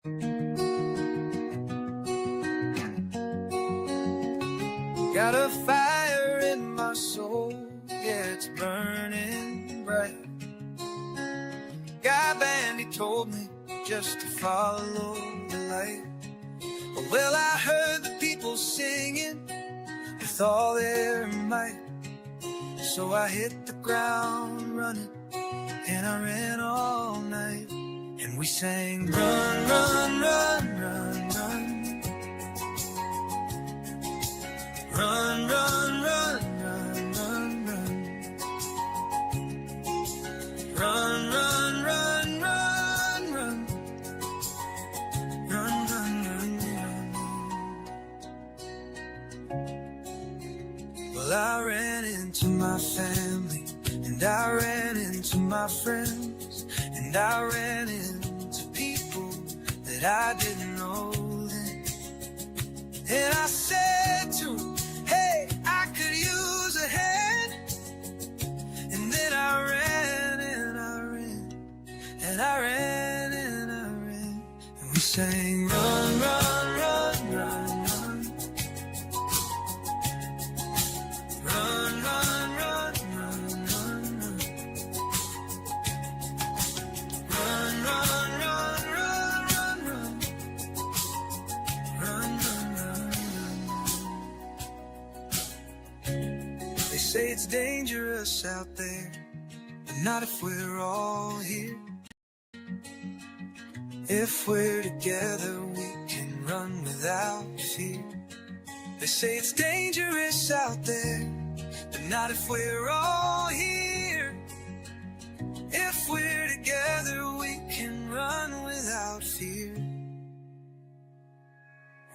Got a fire in my soul, yeah, it's burning bright. Guy Bandy told me just to follow the light. Well, I heard the people singing with all their might. So I hit the ground running, and I ran all night. And we sang, run, run, run, run, run. Run, run, run, run, run, run. Run, run, run, run, run. Run, run, run, run. Well, I ran into my family, and I ran into my friends, and I ran into people that I didn't know then. And I said to them, hey, I could use a hand. And then I ran and I ran, and I ran and I ran. And we sang, run, run, run, run, run. Run, run, run, run, run, run. Run, run, run, run, run, run. Run, run, run, run. They say it's dangerous out there, but not if we're all here. If we're together, we can run without fear. They say it's dangerous out there, but not if we're all here. If we're together, we can run without fear.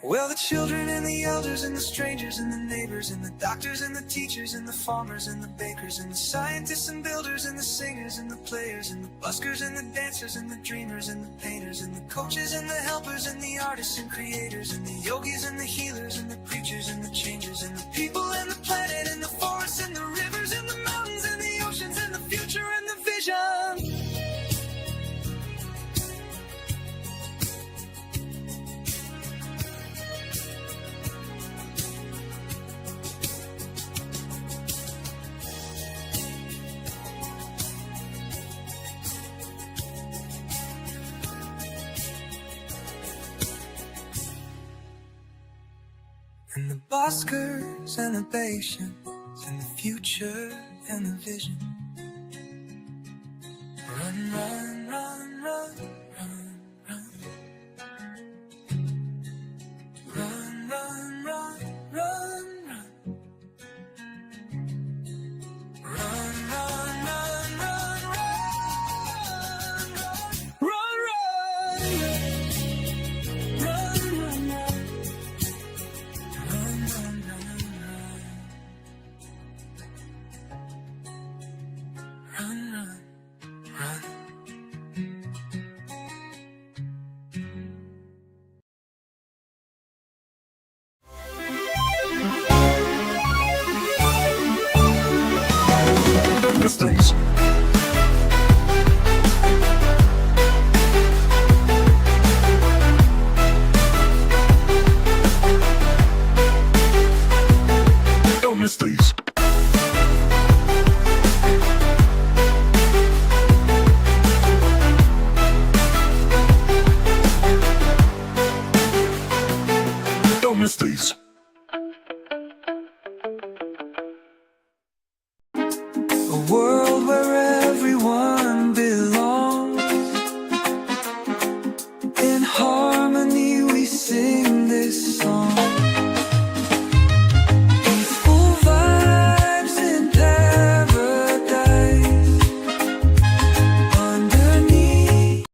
Well, the children and the elders and the strangers and the neighbors and the doctors and the teachers and the farmers and the bakers and the scientists and builders and the singers and the players and the buskers and the dancers and the dreamers and the painters and the coaches and the helpers and the artists and creators and the yogis and the healers and the preachers and the changers and the people and the planet and the forests and the rivers and the mountains and the oceans and the future and the vision. And the buskers and the patients and the future and the vision. Run, run, run, run, run, run. Run, run, run, run, run. Run, run, run, run, run, run, run, run, run, run, run. Mistakes. Don't miss these. Don't miss these. A world where everyone belongs. In harmony we sing this song. Peaceful vibes in paradise. Underneath.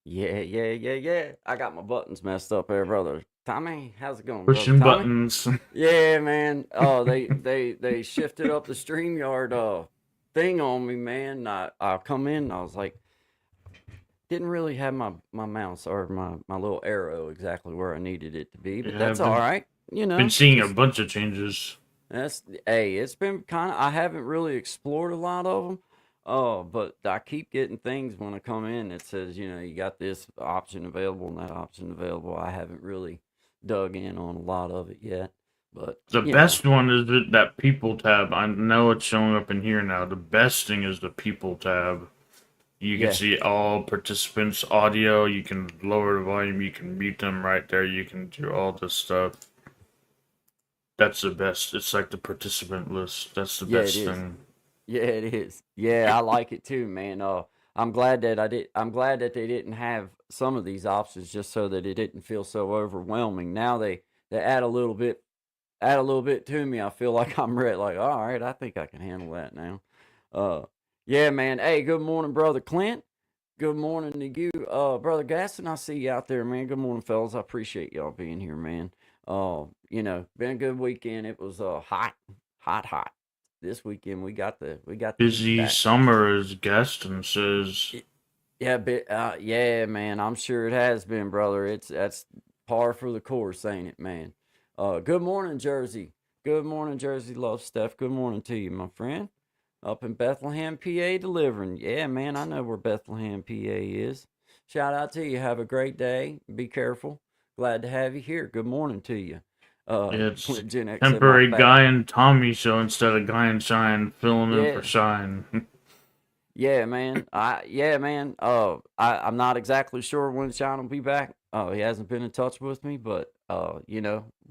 Yeah. I got my buttons messed up there, brother. Tommy, how's it going, Pushing brother? Tommy? buttons. Yeah, man. Oh, they shifted up the StreamYard thing on me, man. I come in and I was like, didn't really have my mouse or my little arrow exactly where I needed it to be, but Yeah, that's all right. You know, Been seeing a bunch of changes. it's been kind of, I haven't really explored a lot of them. But I keep getting things when I come in that says, you got this option available and that option available. I haven't really dug in on a lot of it yet, but The best one is that people tab. I know it's showing up in here now. The best thing is the people tab. You can yeah, see all participants' audio. You can lower the volume. You can mute them right there. You can do all this stuff. That's the best. It's like the participant list. That's the yeah, it best is. thing. Yeah, it is. Yeah, I like it too, man. I'm glad that I'm glad that they didn't have some of these options just so that it didn't feel so overwhelming. Now they add a little bit to me. I feel like I'm ready. Like, all right, I think I can handle that now. Uh, yeah, man. Hey, good morning, brother Clint. Good morning to you, brother Gaston. I see you out there, man. Good morning, fellas. I appreciate y'all being here, man. Been a good weekend. It was hot, hot, hot. This weekend we got the heat Busy back. summer as Gaston says. Yeah, yeah, man. I'm sure it has been, brother. That's par for the course, ain't it, man? Good morning, Jersey. Good morning, Jersey. Love, Steph. Good morning to you, my friend. Up in Bethlehem, PA, delivering. Yeah, man. I know where Bethlehem, PA is. Shout out to you. Have a great day. Be careful. Glad to have you here. Good morning to you. It's Gen X said my temporary fat. Guy and Tommy show instead of Guy and Shine, filling in for Yeah. Shine. Yeah, man. Yeah, man. I'm not exactly sure when Sean will be back. He hasn't been in touch with me, but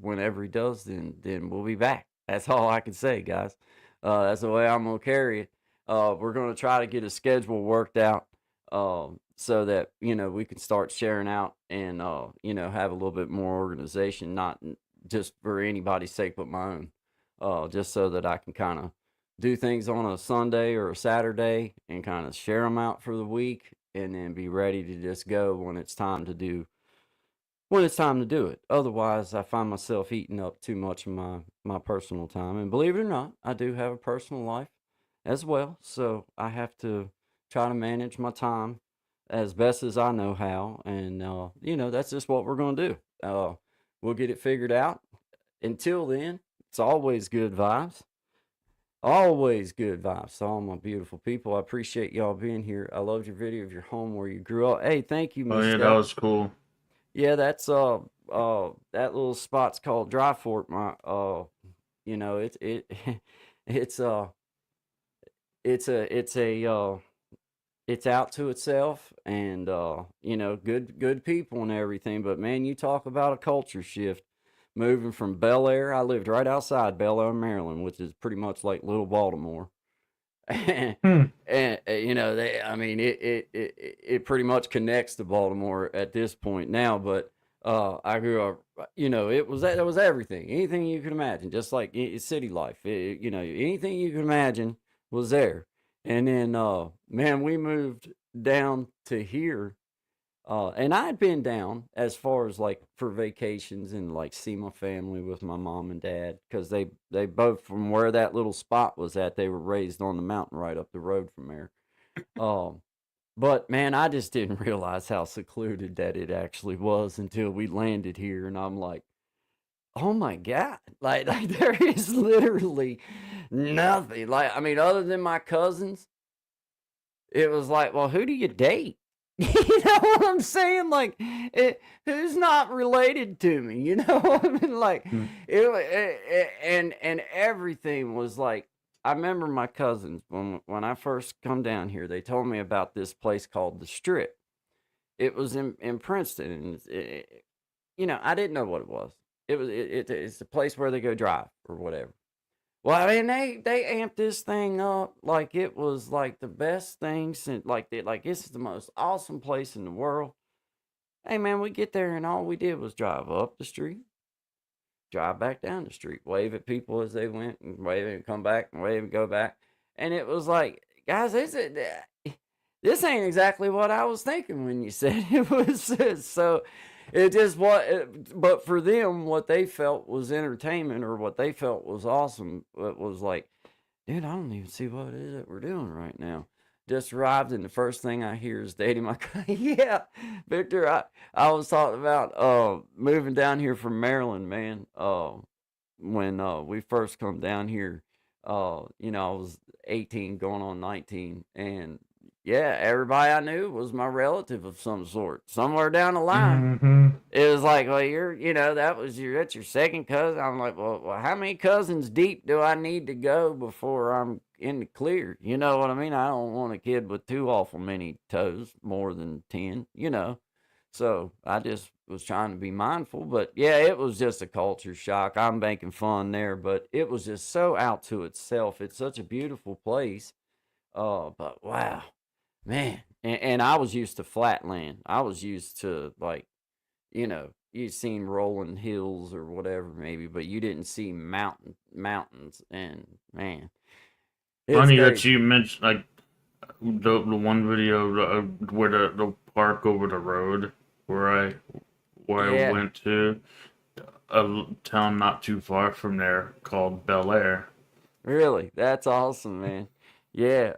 whenever he does, then we'll be back. That's all I can say, guys. That's the way I'm gonna carry it. We're gonna try to get a schedule worked out, so that we can start sharing out and have a little bit more organization, not just for anybody's sake, but my own. Just so that I can kind of do things on a Sunday or a Saturday and kind of share them out for the week and then be ready to just go when it's time to do it. Otherwise, I find myself eating up too much of my personal time. And believe it or not, I do have a personal life as well, so I have to try to manage my time as best as I know how. And that's just what we're going to do. We'll get it figured out. Until then, it's always good vibes. Always good vibes to all my beautiful people. I appreciate y'all being here. I loved your video of your home where you grew up. Hey, thank you, Oh Miss yeah, that Steph. was cool. Yeah, that's that little spot's called Dry Fork. My it's it's out to itself, and good people and everything. But man, you talk about a culture shift. Moving from Bel Air, I lived right outside Bel Air, Maryland, which is pretty much like little Baltimore. and, Hmm. I mean, it pretty much connects to Baltimore at this point now. But I grew up, it was everything, anything you could imagine, just like city life. Anything you could imagine was there. And then, man, we moved down to here, and I had been down as far as like for vacations and like see my family with my mom and dad because they both from where that little spot was at, they were raised on the mountain right up the road from there. Um, but man, I just didn't realize how secluded that it actually was until we landed here, and I'm like, oh my god, like there is literally nothing. Like I mean, other than my cousins, it was like, well, who do you date? You know what I'm saying? Like, who's not related to me? You know, I mean, like, Hmm. and everything was like. I remember my cousins when I first come down here. They told me about this place called the Strip. It was in Princeton, and I didn't know what it was. It's a place where they go drive or whatever. Well, I mean, they amped this thing up like it was like the best thing since like this is the most awesome place in the world. Hey man, we get there and all we did was drive up the street, drive back down the street, wave at people as they went, and wave and come back, and wave and go back, and it was like, guys, this ain't exactly what I was thinking when you said it was so. It just but for them, what they felt was entertainment or what they felt was awesome. It was like, dude, I don't even see what it is that we're doing right now. Just arrived, and the first thing I hear is dating my yeah, Victor. I was talking about moving down here from Maryland, man. When we first come down here, You know, I was 18 going on 19, and yeah, everybody I knew was my relative of some sort. Somewhere down the line, Mm-hmm. it was like, well, that's your second cousin. I'm like, well, how many cousins deep do I need to go before I'm in the clear? You know what I mean? I don't want a kid with too awful many toes, more than 10, you know. So I just was trying to be mindful, but yeah, it was just a culture shock. I'm making fun there, but it was just so out to itself. It's such a beautiful place. But wow, man. And I was used to flatland. I was used to, like, you seen rolling hills or whatever maybe, but you didn't see mountains. And man, it's Funny that crazy. you mentioned like the one video where the park over the road where I Yeah, went to a town not too far from there called Bel Air. really, that's awesome, man. Yeah,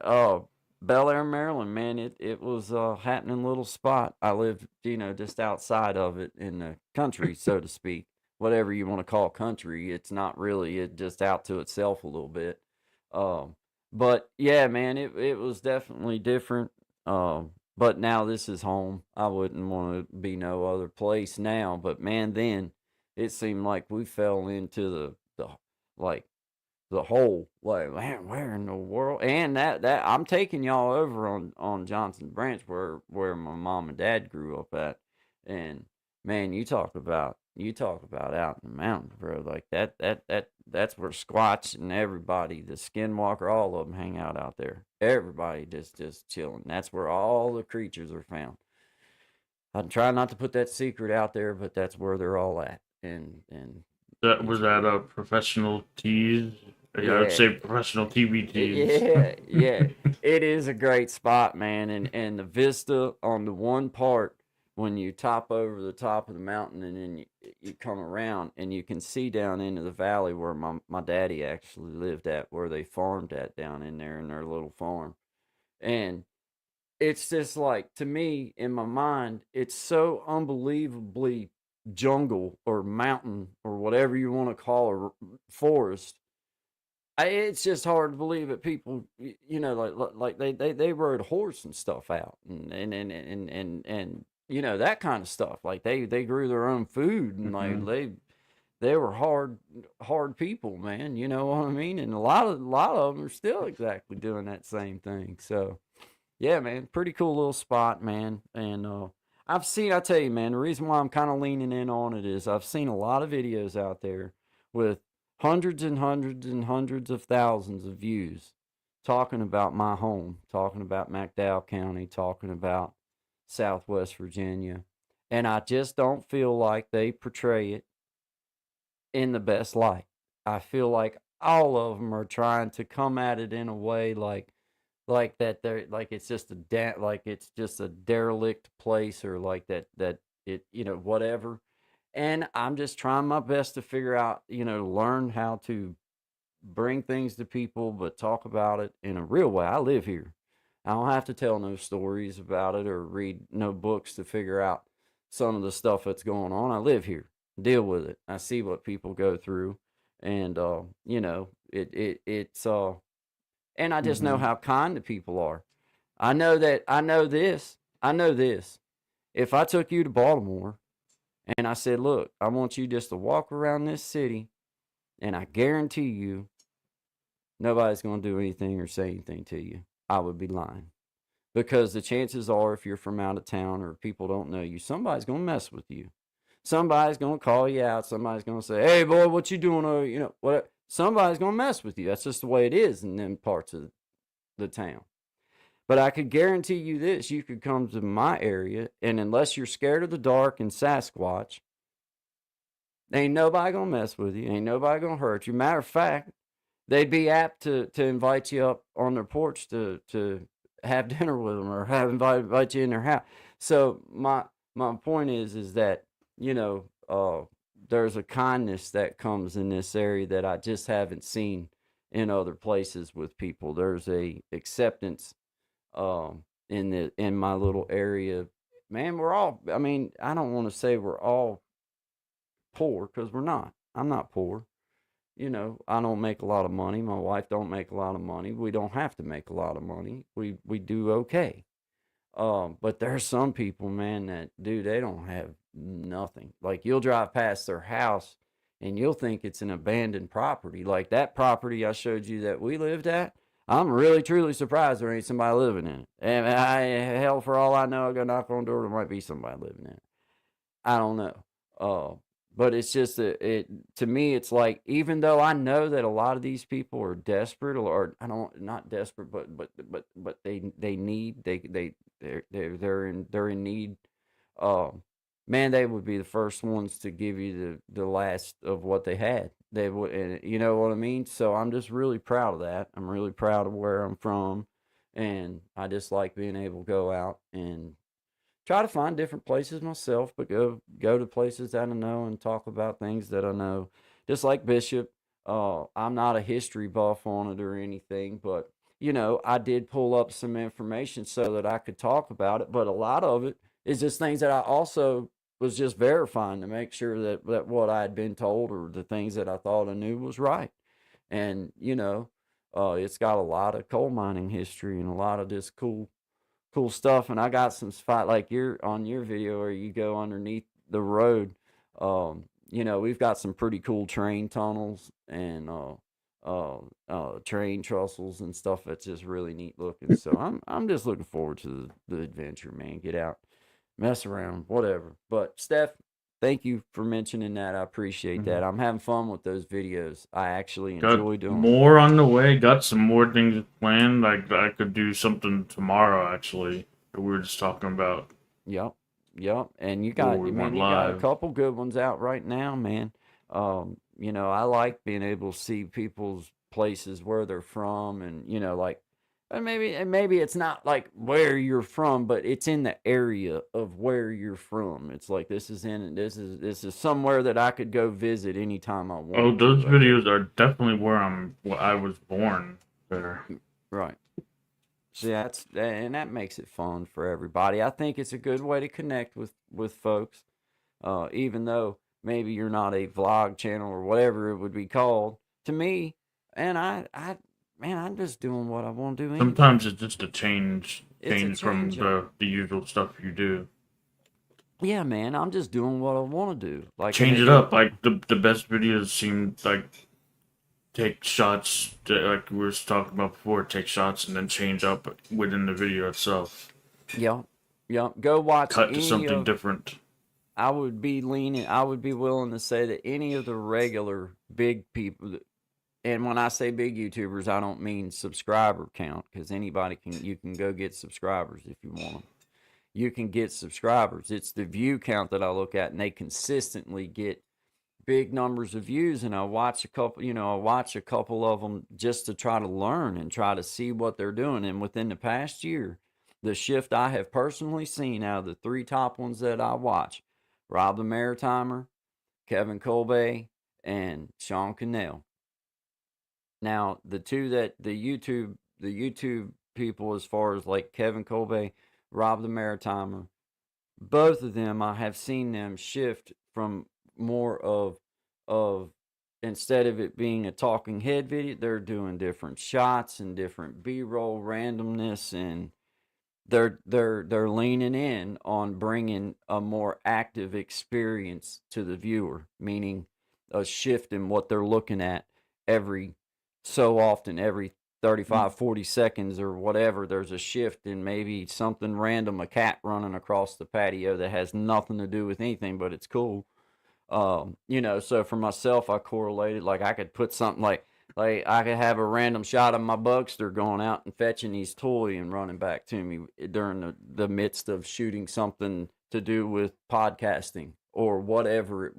Bel Air, Maryland, man, it was a happening little spot. I lived, just outside of it in the country, so to speak. Whatever you want to call country, it's not really, it just out to itself a little bit. Um, but yeah, man, it was definitely different. But now this is home. I wouldn't want to be no other place now, but man, then it seemed like we fell into the like the hole. Like, man, where in the world? And that I'm taking y'all over on Johnson Branch, where my mom and dad grew up at. And man, you talk about out in the mountains, bro. Like that's where Squatch and everybody, the Skinwalker, all of them hang out there. Everybody just chilling. That's where all the creatures are found. I'm trying not to put that secret out there, but that's where they're all at. And That it's was at cool. a professional tees. Yeah, I'd Yeah, say professional TV tees. yeah, yeah. It is a great spot, man, and the vista on the one part when you top over the top of the mountain, and then you come around and you can see down into the valley where my daddy actually lived at, where they farmed at down in there in their little farm. And it's just like, to me, in my mind, it's so unbelievably jungle or mountain or whatever you want to call a forest. It's just hard to believe that people, like they rode horse and stuff out, and that kind of stuff. Like they grew their own food, and like Hmm. they were hard people, man. You know what I mean? And a lot of them are still exactly doing that same thing. So yeah, man, pretty cool little spot, man. And I tell you, man, the reason why I'm kind of leaning in on it is I've seen a lot of videos out there with hundreds and hundreds and hundreds of thousands of views talking about my home, talking about McDowell County, talking about Southwest Virginia. And I just don't feel like they portray it in the best light. I feel like all of them are trying to come at it in a way like that they're like it's just like it's just a derelict place, or like that it, whatever. And I'm just trying my best to figure out, learn how to bring things to people, but talk about it in a real way. I live here. I don't have to tell no stories about it or read no books to figure out some of the stuff that's going on. I live here, deal with it. I see what people go through, and it's and I just know Hmm. how kind the people are. I know this. If I took you to Baltimore and I said, look, I want you just to walk around this city, and I guarantee you nobody's going to do anything or say anything to you, I would be lying. Because the chances are, if you're from out of town or people don't know you, somebody's going to mess with you. Somebody's going to call you out. Somebody's going to say, hey, boy, what you doing? What? Somebody's going to mess with you. That's just the way it is in them parts of the town. But I could guarantee you this: you could come to my area, and unless you're scared of the dark and Sasquatch, ain't nobody gonna mess with you. Ain't nobody gonna hurt you. Matter of fact, they'd be apt to invite you up on their porch to have dinner with them, or invite you in their house. So my point is that, you know uh, there's a kindness that comes in this area that I just haven't seen in other places with people. There's a acceptance, in my little area. Man, we're all, I mean, I don't want to say we're all poor, because we're not. I'm not poor. you know, I don't make a lot of money. My wife don't make a lot of money. We don't have to make a lot of money. We do okay. But there's some people, man, that dude, they don't have nothing. Like you'll drive past their house and you'll think it's an abandoned property. Like that property I showed you that we lived at. I'm really truly surprised there ain't somebody living in it. And hell, for all I know, I go knock on the door, there might be somebody living in it. I don't know. Uh, but it's just that it to me, it's like even though I know that a lot of these people are desperate, or I don't not desperate, but they need they're in need. Um, Man, they would be the first ones to give you the last of what they had. They would, and you know what I mean. So I'm just really proud of that. I'm really proud of where I'm from, and I just like being able to go out and try to find different places myself, but go to places that I know and talk about things that I know. Just like Bishop, I'm not a history buff on it or anything, but you know, I did pull up some information so that I could talk about it. But a lot of it is just things that I also was just verifying to make sure that what I had been told or the things that I thought I knew was right. And you know, it's got a lot of coal mining history and a lot of this cool stuff. And I got some spot like you're on your video where you go underneath the road. You know, we've got some pretty cool train tunnels and train trestles and stuff that's just really neat looking. So I'm just looking forward to the adventure, man. Get out, mess around, whatever. But Steph, thank you for mentioning that. I appreciate that. I'm having fun with those videos. I actually enjoy Got doing them. more on the way. Got some more things planned. Like I could do something tomorrow, actually. That we were just talking about. Yep. Yep. And you Before got, we man, went you got a live. couple good ones out right now, man. You know, I like being able to see people's places where they're from and, you know, like, and maybe it's not like where you're from, but it's in the area of where you're from. It's like this is somewhere that I could go visit anytime I Oh, wanted those to, I guess. videos are definitely where I was born. There. Right. See, and that makes it fun for everybody. I think it's a good way to connect with folks. Even though maybe you're not a vlog channel or whatever it would be called. To me, and man, I'm just doing what I want to do anyway. Sometimes it's just a change, It's a change from change up. the usual stuff you do. Yeah, man, I'm just doing what I want to do. Like, and Change it up. Like the best videos seem like take shots, like we were talking about before. Take shots and then change up within the video itself. yeah, yeah. Go watch Cut to any something of. different. I would be leaning. I would be willing to say that any of the regular big people, and when I say big YouTubers, I don't mean subscriber count because anybody you can go get subscribers if you want them. You can get subscribers. It's the view count that I look at, and they consistently get big numbers of views. And I watch a couple, I watch a couple of them just to try to learn and try to see what they're doing. And within the past year, the shift I have personally seen out of the three top ones that I watch, Rob the Maritimer, Kevin Colby, and Sean Cannell. Now, the two that the YouTube people, as far as like Kevin Colby, Rob the Maritimer, both of them, I have seen them shift from more of instead of it being a talking head video, they're doing different shots and different B-roll randomness, and they're leaning in on bringing a more active experience to the viewer, meaning a shift in what they're looking at every so often, every 35-40 seconds or whatever. There's a shift in maybe something random, a cat running across the patio that has nothing to do with anything, but it's cool. So for myself, I correlated, like I could put something like I could have a random shot of my Bugster going out and fetching his toy and running back to me during the midst of shooting something to do with podcasting or whatever.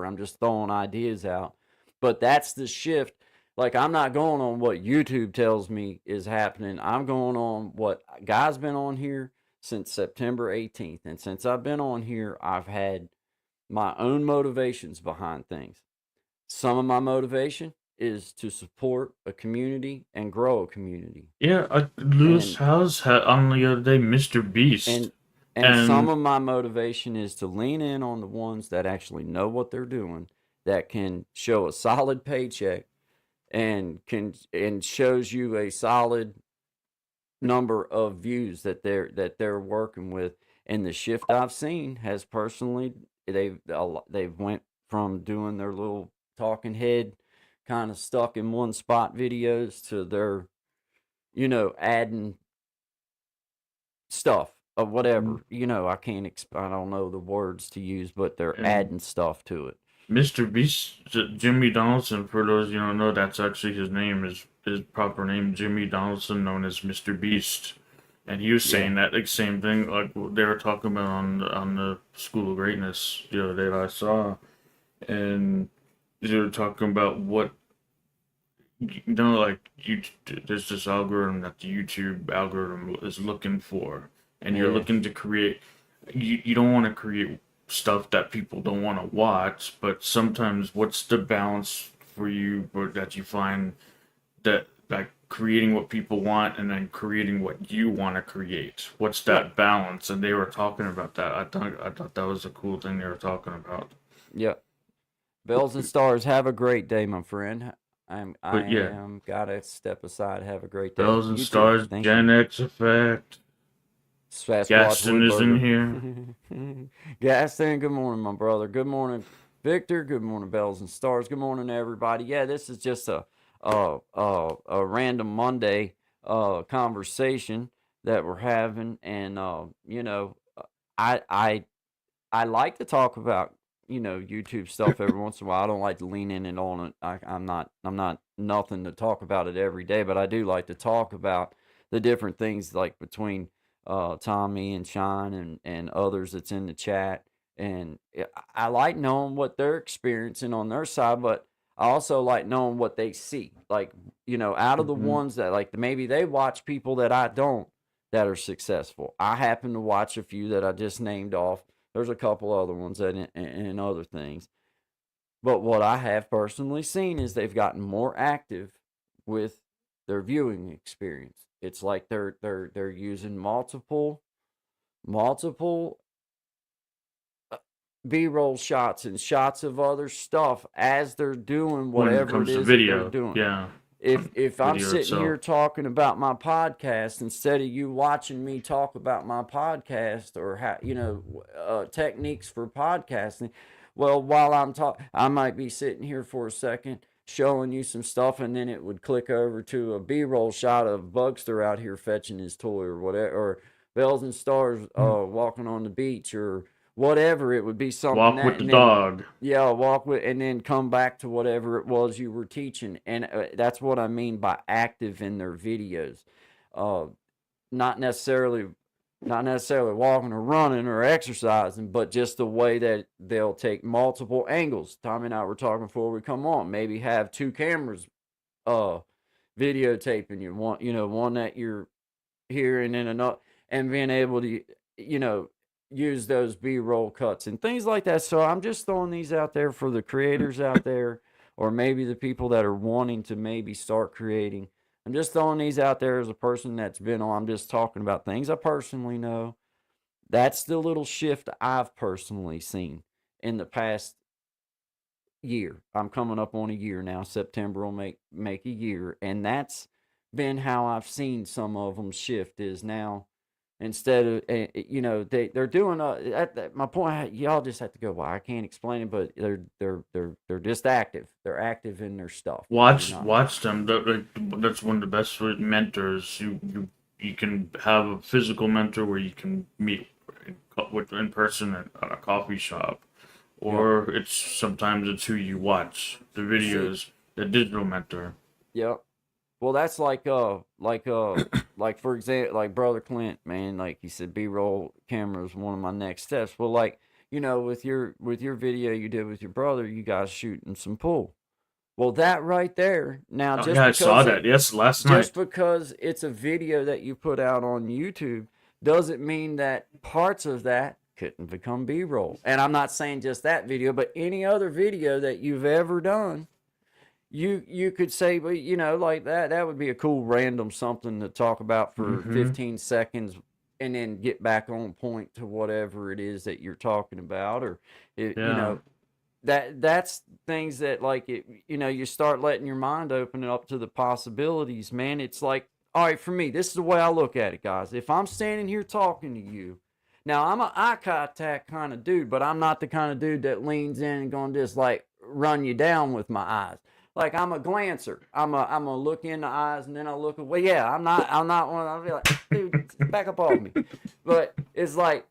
I'm just throwing ideas out. But that's the shift. Like, I'm not going on what YouTube tells me is happening. I'm going on what Guy's been on here since September 18th. And since I've been on here, I've had my own motivations behind things. Some of my motivation is to support a community and grow a community. Yeah, Lewis And Howes had on the other day Mr. Beast, and some and of my motivation is to lean in on the ones that actually know what they're doing that can show a solid paycheck and shows you a solid number of views that they're working with. And the shift I've seen has personally, they've went from doing their little talking head kind of stuck in one spot videos to their, adding stuff of whatever. I don't know the words to use, but they're And adding stuff to it. Mr. Beast, Jimmy Donaldson, for those you don't know, that's actually his name, his proper name, Jimmy Donaldson, known as Mr. Beast. And he was saying that like same thing, like they were talking about on the School of Greatness the other day that I saw, and they were talking about what like there's this algorithm that the YouTube algorithm is looking for, and you're Yeah. looking to create. You don't want to create stuff that people don't want to watch, but sometimes what's the balance for you, or that you find that like creating what people want and then creating what you want to create? What's that balance? And they were talking about that. I thought that was a cool thing they were talking about. Yep. Bells and stars. Have a great day, my friend. I But yeah, am gotta step aside. Have a great day. Bells and You too. Stars, Thank Gen you. X Effect. Sasquatch Gaston is in here. Woodburger. Gaston, good morning, my brother. Good morning, Victor. Good morning, Bells and Stars. Good morning, everybody. Yeah, this is just a random Monday conversation that we're having, and I I like to talk about YouTube stuff every once in a while. I don't like to lean in and on it. I'm not nothing to talk about it every day, but I do like to talk about the different things like between Tommy and Sean and others that's in the chat. And I like knowing what they're experiencing on their side, but I also like knowing what they see. Like, out of the Hmm. ones that like maybe they watch people that I don't that are successful. I happen to watch a few that I just named off. There's a couple other ones and other things. But what I have personally seen is they've gotten more active with their viewing experience. It's like they're using multiple B-roll shots and shots of other stuff as they're doing When it whatever it comes to is that they're video, doing. yeah, If I'm video sitting here itself. talking about my podcast instead of you watching me talk about my podcast or how techniques for podcasting, well, while I'm talking, I might be sitting here for a second showing you some stuff, and then it would click over to a B-roll shot of Bugster out here fetching his toy or whatever, or Bells and Stars walking on the beach or whatever. It would be something Walk that, with the and then dog. yeah, walk with, and then come back to whatever it was you were teaching, and that's what I mean by active in their videos. Uh, not necessarily, not necessarily walking or running or exercising, but just the way that they'll take multiple angles. Tommy and I were talking before we come on. Maybe have two cameras, uh, videotaping you. One that you're here and then another, and being able to you know use those b-roll cuts and things like that. So I'm just throwing these out there for the creators out there, or maybe the people that are wanting to maybe start creating. I'm just throwing these out there as a person that's been on. I'm just talking about things I personally know. That's the little shift I've personally seen in the past year. I'm coming up on a year now. September will make a year, and that's been how I've seen some of them shift. Is now instead of they're doing my point. Y'all just have to go. Well, I can't explain it, but they're just active. They're active in their stuff. They're not. Watch them. That's one of the best mentors. You can have a physical mentor where you can meet in person at a coffee shop, Yep. or sometimes it's who you watch the See. videos. The digital mentor. Yep. Well, that's like for example, like Brother Clint, man, like he said, B-roll camera is one of my next steps. Well, like with your video you did with your brother, you guys shooting some pool. Well, that right there, now Oh yeah, I saw that. Yes, last night. just because it's a video that you put out on YouTube doesn't mean that parts of that couldn't become B-roll. And I'm not saying just that video, but any other video that you've ever done, you could say, well, like that would be a cool random something to talk about for Hmm. 15 seconds and then get back on point to whatever it is that you're talking about, or it, you Yeah. know that's things that like it, you start letting your mind open up to the possibilities, man. It's like, all right, for me, this is the way I look at it, guys. If I'm standing here talking to you, now I'm an eye contact kind of dude, but I'm not the kind of dude that leans in and gonna just like run you down with my eyes. Like I'm a glancer. I'm a look in the eyes and then I look away. Yeah, I'm not one. I'll be like, dude, back up off me. But it's like,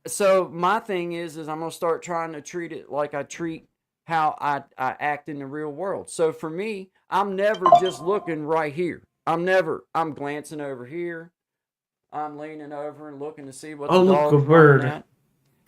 so my thing is I'm gonna start trying to treat it like I treat how I act in the real world. So for me, I'm never just looking right here. I'm glancing over here. I'm leaning over and looking to see what Oh, the look, a dog's bird. running at.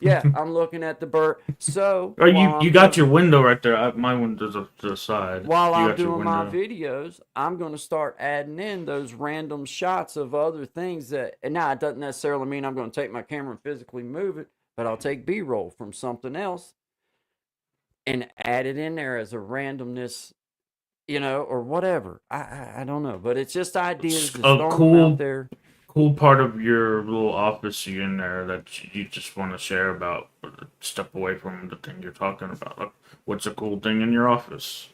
Yeah, I'm looking at the bird. So Oh, while you I'm got doing- your window right there. My window's up to the side. while You I'm got your doing my window. videos, I'm going to start adding in those random shots of other things that, and now it doesn't necessarily mean I'm going to take my camera and physically move it, but I'll take B-roll from something else and add it in there as a randomness, or whatever. I don't know, but it's just ideas. Just A throw them cool out there. Cool part of your little office you in there that you just want to share about, step away from the thing you're talking about. Like, what's a cool thing in your office?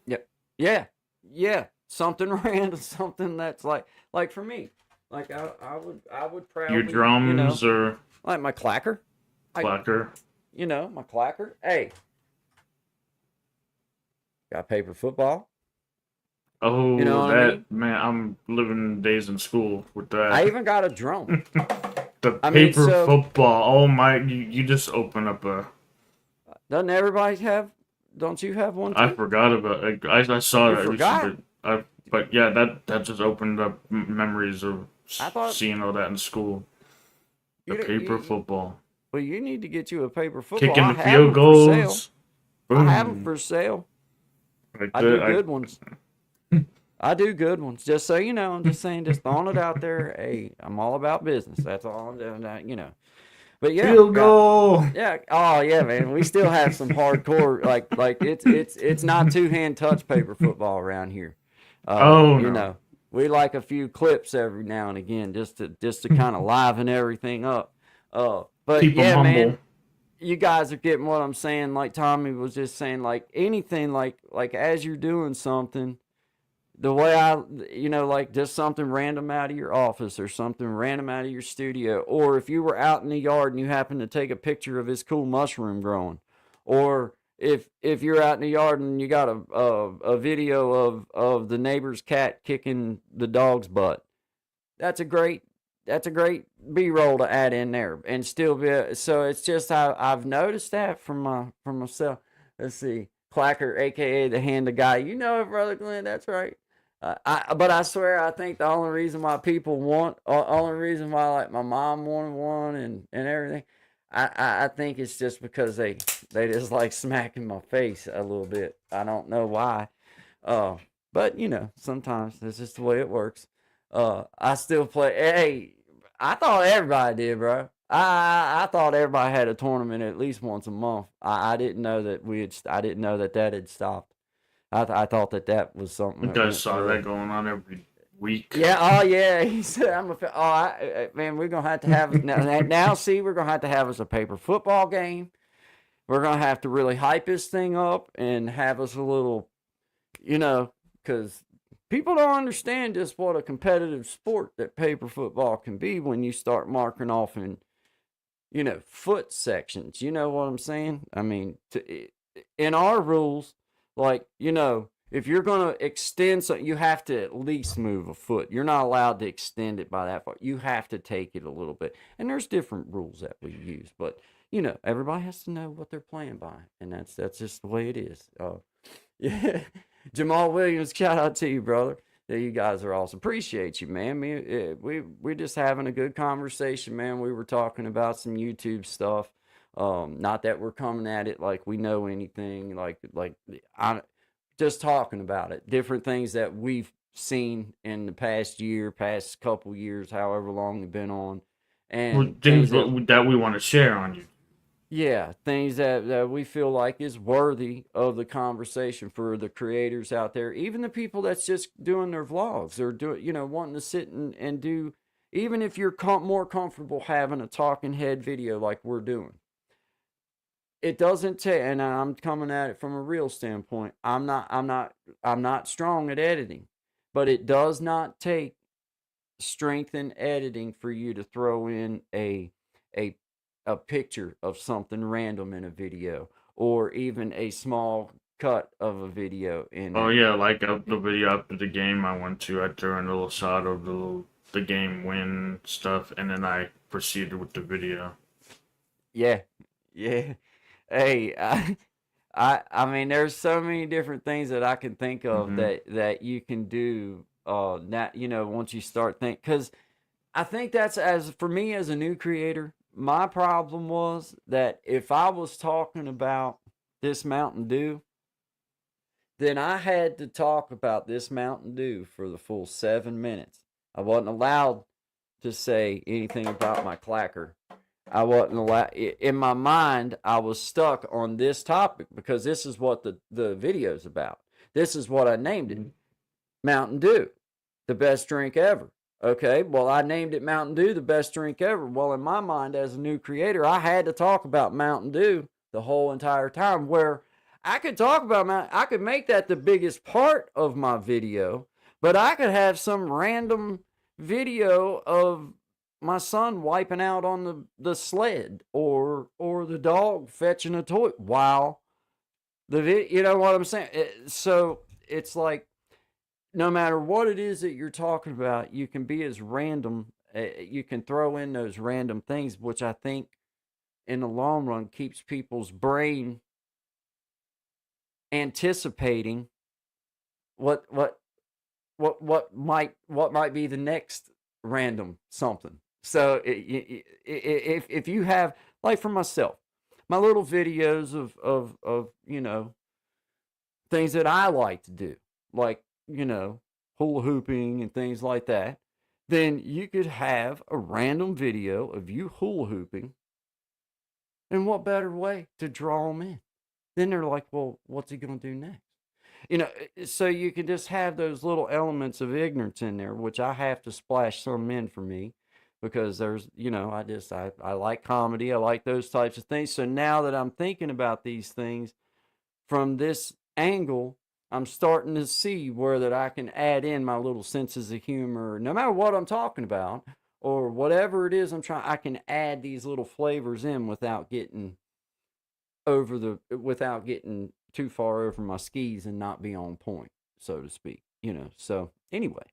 Yep. Yeah. Something random, something that's like for me, like I would proudly, Your drums or like my clacker, clacker? my clacker. Hey, got paper football. Oh, You know what I mean? man, I'm living days in school with that. I even got a drum. The I mean, paper so- football. Oh my! You just open up a. Doesn't everybody have? Don't you have one too? I forgot about it. I saw You that forgot? recently. But yeah, that just opened up memories of I thought- seeing all that in school. The You- paper you- football, Well, you need to get you a paper football. kicking I the have field 'em for sale. goals. I have them Boom. for sale. Like I do that, good ones. I do good ones. Just so you know, I'm just saying, just throwing it out there. Hey, I'm all about business. That's all I'm doing. But yeah, Field goal. yeah. Oh yeah, man. We still have some hardcore like it's not two-hand touch paper football around here. Oh, you no. know, we like a few clips every now and again just to kind of liven everything up. But Keep 'em yeah, humble. man. You guys are getting what I'm saying. Like Tommy was just saying, like anything, like as you're doing something, the way like just something random out of your office or something random out of your studio, or if you were out in the yard and you happen to take a picture of this cool mushroom growing, or if you're out in the yard and you got a video of the neighbor's cat kicking the dog's butt, that's a great B-roll to add in there and still be. So it's just I've noticed that from myself. Let's see, Clacker, aka the Hand of Guy. You know it, Brother Glenn. That's right. But I swear, I think the only reason why people only reason why like my mom wanted one and everything, I think it's just because they just like smacking my face a little bit. I don't know why. But sometimes that's just the way it works. I still play. Hey, I thought everybody did, bro. I thought everybody had a tournament at least once a month. I didn't know that I didn't know that had stopped. I thought that was something. You that guys went saw through. that going on every week. Yeah. Oh, yeah. He said, man, we're gonna have to have now. See, we're gonna have to have us a paper football game. We're gonna have to really hype this thing up and have us a little, because people don't understand just what a competitive sport that paper football can be when you start marking off in, foot sections. You know what I'm saying? I mean, in our rules, like, if you're going to extend something, you have to at least move a foot. You're not allowed to extend it by that far. You have to take it a little bit. And there's different rules that we use, but everybody has to know what they're playing by, and that's just the way it is. Yeah, Jamal Williams, shout out to you, brother. Yeah, you guys are awesome. Appreciate you, man. We're just having a good conversation, man. We were talking about some YouTube stuff. Not that we're coming at it like we know anything. Like I just talking about it. Different things that we've seen in the past year, past couple years, however long we've been on, and Things things that we want to share on you. yeah, things that we feel like is worthy of the conversation for the creators out there, even the people that's just doing their vlogs or wanting to sit and do, even if you're more comfortable having a talking head video like we're doing. it doesn't take, and I'm coming at it from a real standpoint. I'm not strong at editing, but it does not take strength in editing for you to throw in a a picture of something random in a video, or even a small cut of a video in Oh there. yeah, like the video after the game I went to, I threw in a little shot of the game win stuff, and then I proceeded with the video. Yeah, yeah. Hey, I mean, there's so many different things that I can think of Hmm. that you can do. That once you start think, because I think that's, as for me as a new creator, my problem was that if I was talking about this Mountain Dew, then I had to talk about this Mountain Dew for the full 7 minutes. I wasn't allowed to say anything about my clacker. I wasn't allowed. In my mind, I was stuck on this topic because this is what the video's about. This is what I named it: Mountain Dew, the best drink ever. Okay, well, I named it Mountain Dew, the best drink ever. Well, in my mind, as a new creator, I had to talk about Mountain Dew the whole entire time. Where I could talk about I could make that the biggest part of my video, but I could have some random video of my son wiping out on the sled, or the dog fetching a toy while you know what I'm saying. So it's like, no matter what it is that you're talking about, you can be as random. You can throw in those random things, which I think in the long run keeps people's brain anticipating what what what might be the next random something. So if you have, like, for myself, my little videos of things that I like to do, like, hula hooping and things like that, then you could have a random video of you hula hooping. And what better way to draw them in? Then they're like, well, what's he going to do next? So you can just have those little elements of ignorance in there, which I have to splash some in for me, because there's, I like comedy. I like those types of things. So now that I'm thinking about these things from this angle, I'm starting to see where that I can add in my little senses of humor, no matter what I'm talking about or whatever it is I'm trying. I can add these little flavors in without getting too far over my skis and not be on point, so to speak. So anyway,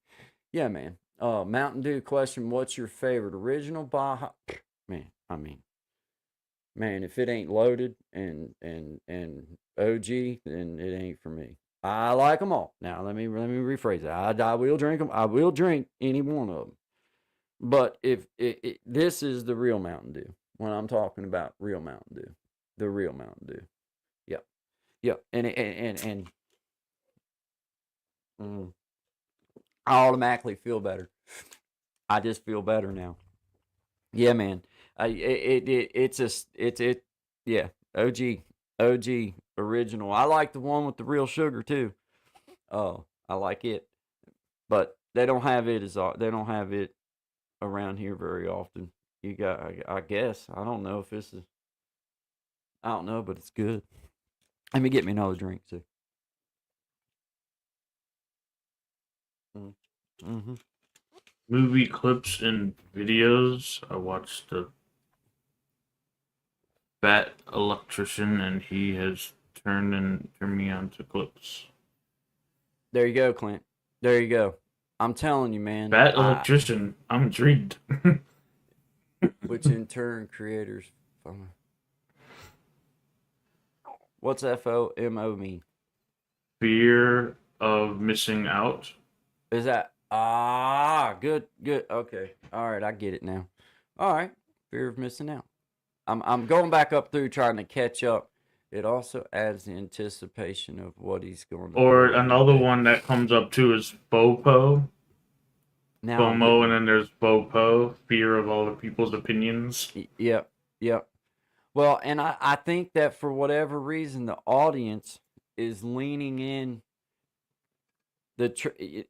yeah, man. Mountain Dew question: what's your favorite original Baja? Man, I mean, man, if it ain't loaded and OG, then it ain't for me. I like them all. Now let me rephrase it. I will drink them. I will drink any one of them. But if this is the real Mountain Dew, when I'm talking about real Mountain Dew, the real Mountain Dew. Yep, yep. And mm, I automatically feel better. I just feel better now. Yeah, man. It's just it. Yeah, OG original. I like the one with the real sugar too. Oh, I like it, but they don't have it they don't have it around here very often. You got, I guess, I don't know if this is, I don't know, but it's good. Let me get me another drink too. Mm-hmm. Movie clips and videos. I watched the Bat Electrician, and he has turned me on to clips. There you go, Clint. There you go. I'm telling you, man. Bat Electrician. I'm intrigued. Which in turn creators. What's FOMO mean? Fear of missing out. Is that good, good. Okay. All right, I get it now. All right. Fear of missing out. I'm going back up through trying to catch up. It also adds the anticipation of what he's going to Or do another next. one that comes up too is FOPO. Now I'm FOMO, and getting, then there's FOPO, fear of all the people's opinions. yep, yep. Well, and I think that for whatever reason, the audience is leaning in. It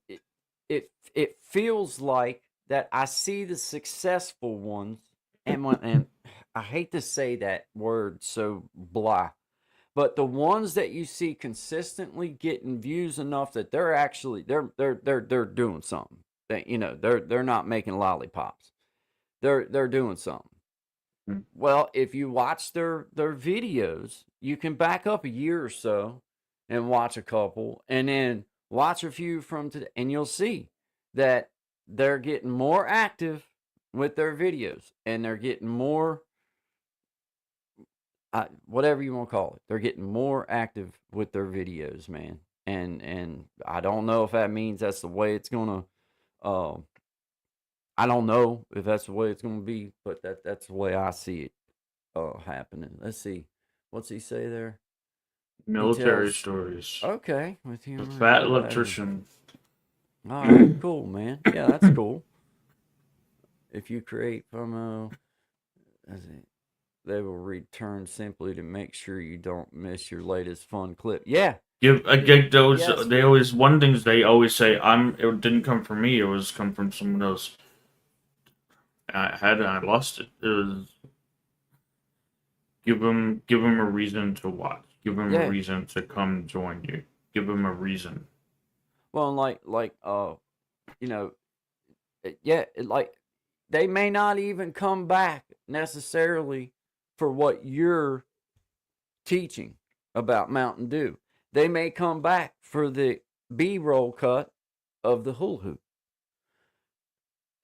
feels like that I see the successful ones, and I hate to say that word so blah, but the ones that you see consistently getting views enough that they're actually they're doing something. That, you know, they're not making lollipops. They're doing something. Mm. Well, if you watch their videos, you can back up a year or so and watch a couple, and then watch a few from today, and you'll see that they're getting more active with their videos, and they're getting more, whatever you want to call it. They're getting more active with their videos, man. And I don't know if that means that's the way it's gonna. Uh, I don't know if that's the way it's gonna be, but that's the way I see it happening. Let's see. What's he say there? He Military tells, stories. okay, with The humor. fat All right. electrician. All right, cool, man. Yeah, that's cool. If you create FOMO, they will return simply to make sure you don't miss your latest fun clip. Yeah. I get those. Yes. They always one things they always say. It didn't come from me. It was come from someone else. I lost it. It was give them a reason to watch. Give them Yeah. a reason to come join you. Give them a reason. Well, and you know, yeah, like they may not even come back necessarily for what you're teaching about Mountain Dew. They may come back for the B-roll cut of the hula hoop.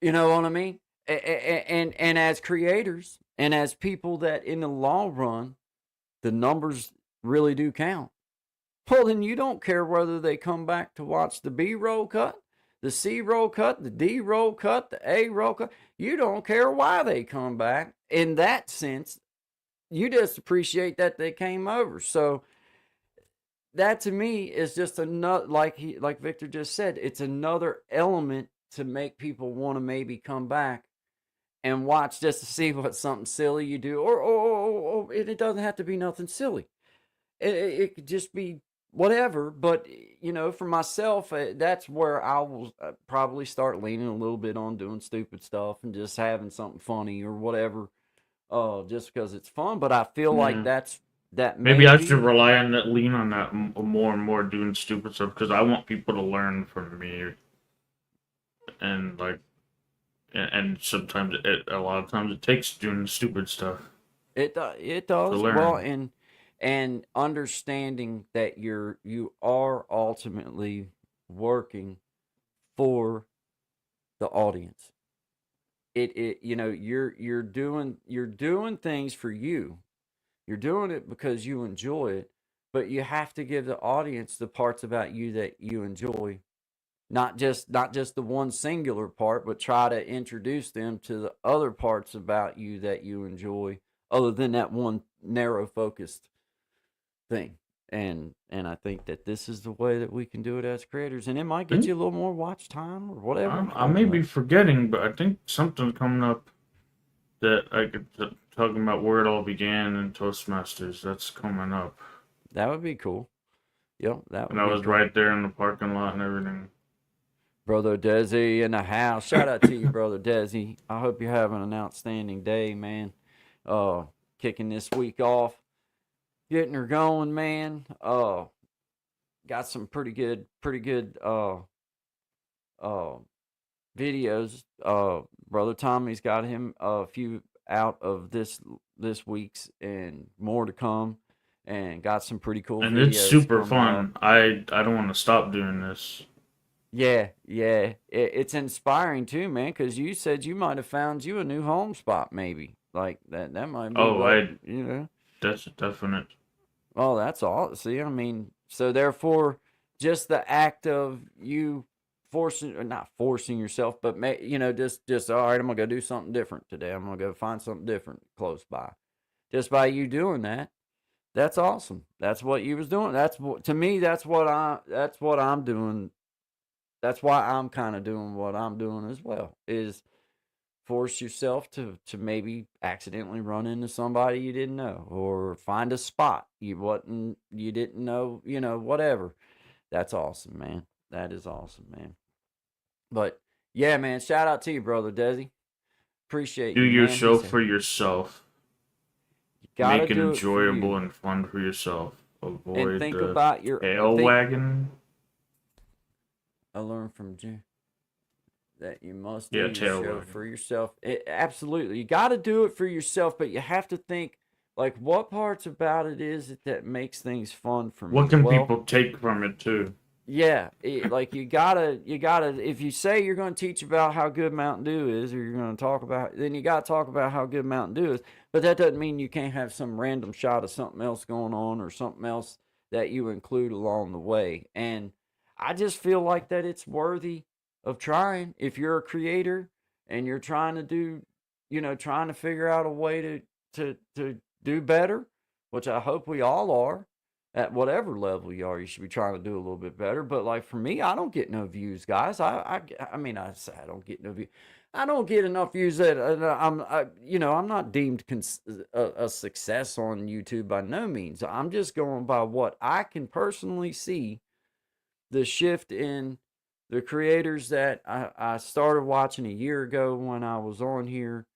You know what I mean? And as creators and as people that in the long run, the numbers really do count. Well, then you don't care whether they come back to watch the B-roll cut, the C-roll cut, the D-roll cut, the A-roll cut. You don't care why they come back. In that sense, you just appreciate that they came over. So that to me is just another, like Victor just said, it's another element to make people want to maybe come back and watch just to see what something silly you do, or it doesn't have to be nothing silly. It could just be whatever. But you know, for myself, that's where I will probably start leaning a little bit on doing stupid stuff and just having something funny or whatever, just because it's fun. But I feel like that Maybe I be, should rely on that, lean on that more and more, doing stupid stuff because I want people to learn from me, and like, and sometimes a lot of times it takes doing stupid stuff. It does. learn. Well, and understanding that you are ultimately working for the audience. It you know, you're doing things for you. You're doing it because you enjoy it, but you have to give the audience the parts about you that you enjoy. Not just the one singular part, but try to introduce them to the other parts about you that you enjoy, other than that one narrow focused thing. And I think that this is the way that we can do it as creators, and it might get you a little more watch time or whatever. I may be forgetting, but I think something's coming up that I could talking about where it all began in Toastmasters. That's coming up. That would be cool. Yep, that would. And I be was cool. right there in the parking lot and everything. Brother Desi in the house. Shout out to you, Brother Desi. I hope you're having an outstanding day, man. Kicking this week off, getting her going, man. Got some pretty good videos. Brother Tommy's got him a few out of this week's, and more to come, and got some pretty cool and videos. It's super fun. I don't want to stop doing this. Yeah, it's inspiring too, man, because you said you might have found you a new home spot, maybe. Like that might be you know. That's definite. Oh, that's all. See, I mean, so therefore, just the act of you not forcing yourself, but just all right, I'm gonna go do something different today. I'm gonna go find something different close by. Just by you doing that, that's awesome. That's what you was doing. To me, that's what I'm doing. That's why I'm kind of doing what I'm doing as well, is force yourself to maybe accidentally run into somebody you didn't know, or find a spot you didn't know, whatever. That's awesome, man. That is awesome, man. But yeah, man, shout out to you, Brother Desi. Appreciate Do you, your man. show for yourself. gotta Make it do it for enjoyable you. and fun for yourself. And Avoid think the about your tail think wagging. I learned from Jim that you must do Yeah, your tail show wagging. for yourself. Absolutely. You got to do it for yourself, but you have to think like what parts about it is it that makes things fun for What me? can Well, people take from it too? yeah, like you gotta if you say you're going to teach about how good Mountain Dew is, or you're going to talk about, then you got to talk about how good Mountain Dew is. But that doesn't mean you can't have some random shot of something else going on, or something else that you include along the way. And I just feel like that it's worthy of trying. If you're a creator and you're trying to do, trying to figure out a way to do better, which I hope we all are, at whatever level you are, you should be trying to do a little bit better. But like for me, I don't get no views, guys. I mean, I say I don't get no views. I don't get enough views that I'm not deemed a success on YouTube by no means. I'm just going by what I can personally see, the shift in the creators that I started watching a year ago when I was on here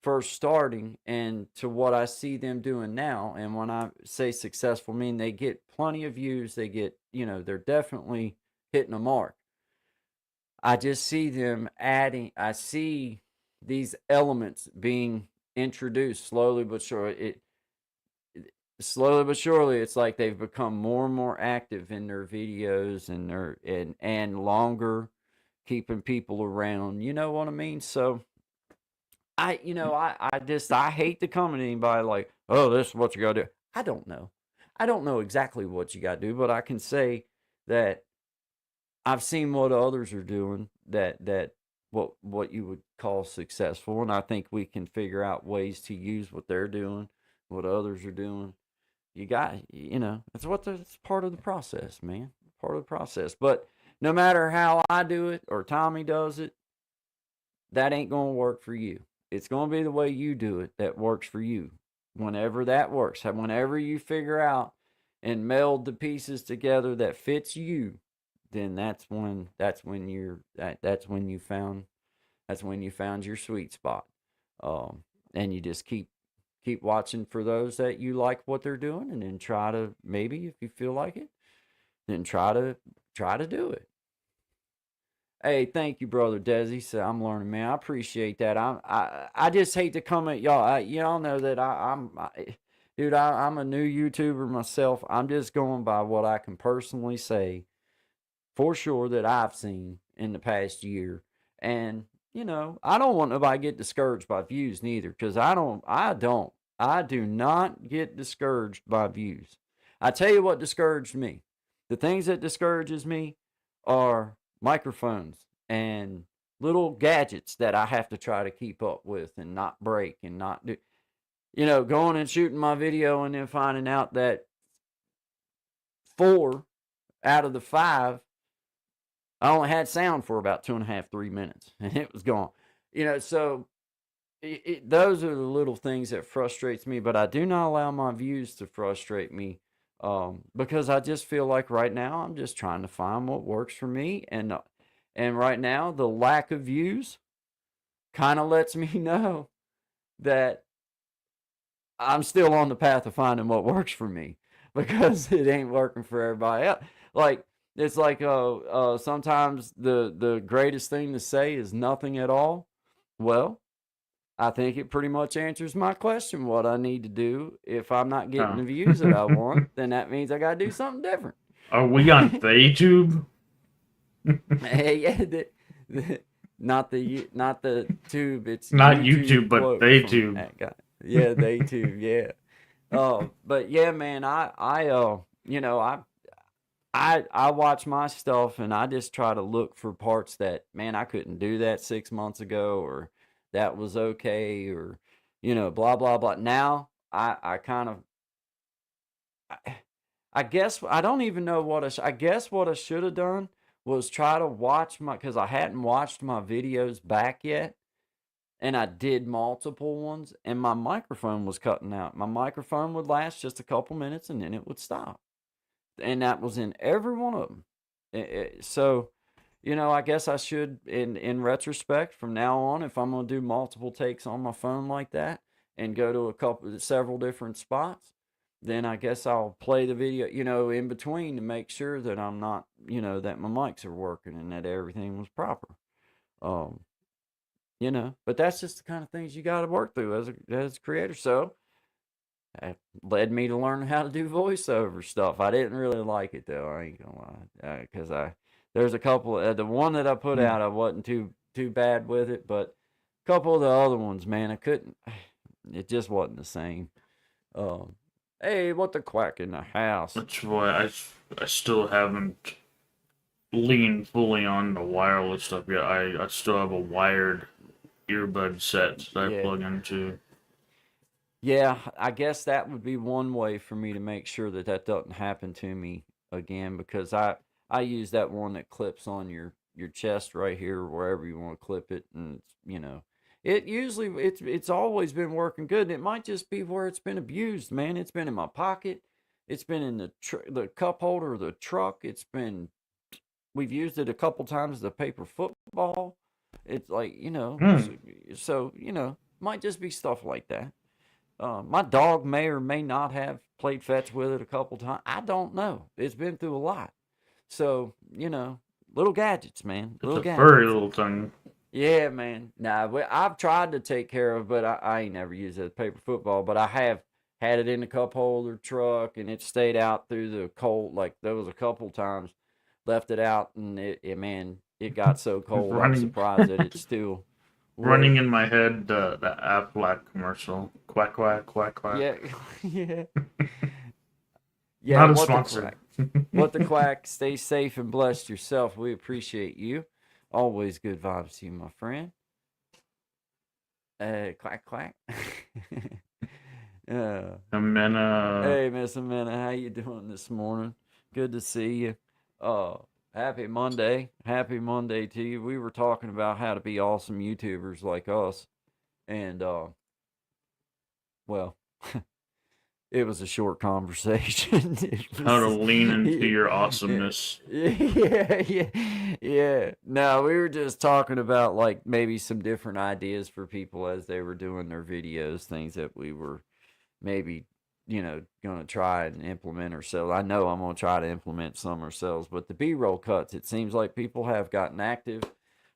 first starting, and to what I see them doing now. And when I say successful, I mean they get plenty of views. They get, they're definitely hitting a mark. I just see them adding, I see these elements being introduced slowly but surely. Slowly but surely, it's like they've become more and more active in their videos, and and longer, keeping people around. You know what I mean? So I hate to come at anybody like, oh, this is what you gotta do. I don't know. I don't know exactly what you gotta do, but I can say that I've seen what others are doing, that what you would call successful, and I think we can figure out ways to use what they're doing, what others are doing. It's part of the process, man. Part of the process. But no matter how I do it or Tommy does it, that ain't going to work for you. It's going to be the way you do it that works for you. Whenever that works, whenever you figure out and meld the pieces together that fits you, then that's when you found your sweet spot. And you just keep watching for those that you like what they're doing, and then try to, maybe if you feel like it, then try to do it. Hey, thank you, brother Desi. So I'm learning, man. I appreciate that. I just hate to come at y'all. Y'all know that dude. I'm a new YouTuber myself. I'm just going by what I can personally say for sure that I've seen in the past year. And I don't want nobody to get discouraged by views neither, because I do not get discouraged by views. I tell you what discouraged me. The things that discourages me are microphones and little gadgets that I have to try to keep up with and not break and not do. Going and shooting my video and then finding out that 4 out of the 5, I only had sound for about 2.5, 3 minutes, and it was gone. So those are the little things that frustrates me, but I do not allow my views to frustrate me, because I just feel like right now I'm just trying to find what works for me, and right now the lack of views kind of lets me know that I'm still on the path of finding what works for me, because it ain't working for everybody else. Like, it's like sometimes the greatest thing to say is nothing at all. Well, I think it pretty much answers my question. What I need to do, if I'm not getting the views that I want, then that means I got to do something different. Are we on YouTube? Hey, yeah, not the tube. It's Not YouTube, but quote they from tube. that guy. Yeah, they tube. Yeah. But yeah, man, I watch my stuff, and I just try to look for parts that, man, I couldn't do that 6 months ago, or that was okay, or blah blah blah. Now I kind of, I guess I don't even know what I guess what I should have done was try to watch because I hadn't watched my videos back yet, and I did multiple ones, and my microphone was cutting out. My microphone would last just a couple minutes, and then it would stop, and that was in every one of them. So, I guess I should, in retrospect, from now on, if I'm going to do multiple takes on my phone like that, and go to several different spots, then I guess I'll play the video, in between to make sure that I'm not, that my mics are working and that everything was proper. Um, but that's just the kind of things you got to work through as a creator. So that led me to learn how to do voiceover stuff. I didn't really like it though. I ain't gonna lie, because there's a couple. The one that I put out, I wasn't too bad with it, but a couple of the other ones, man, I couldn't. It just wasn't the same. Hey, what the quack in the house? That's why I still haven't leaned fully on the wireless stuff yet. I still have a wired earbud set that I plug into. Yeah, I guess that would be one way for me to make sure that doesn't happen to me again, because I use that one that clips on your chest right here, wherever you want to clip it, and it usually it's always been working good. It might just be where it's been abused, man. It's been in my pocket, it's been in the cup holder of the truck. We've used it a couple times as a paper football. It's like so might just be stuff like that. My dog may or may not have played fetch with it a couple times. I don't know. It's been through a lot. So, little gadgets, man. It's a furry little thing. Yeah, man. Nah, I've tried to take care of, but I ain't never used it as paper football. But I have had it in the cup holder truck, and it stayed out through the cold. Like, there was a couple times left it out, and it got so cold. I'm surprised that it's still running in my head, the Aflac commercial. Quack, quack, quack, quack. Yeah, yeah. Yeah, not a sponsor. What the quack. Stay safe and blessed yourself. We appreciate you. Always good vibes to you, my friend. Quack, quack. Amena. Hey, Miss Amena, how you doing this morning? Good to see you. Happy Monday. Happy Monday to you. We were talking about how to be awesome YouTubers like us. And, well, it was a short conversation. How to lean into your awesomeness. Yeah. No, we were just talking about, like, maybe some different ideas for people as they were doing their videos, things that we were maybe going to try and implement ourselves. I know I'm going to try to implement some ourselves, but the B-roll cuts, it seems like people have gotten active.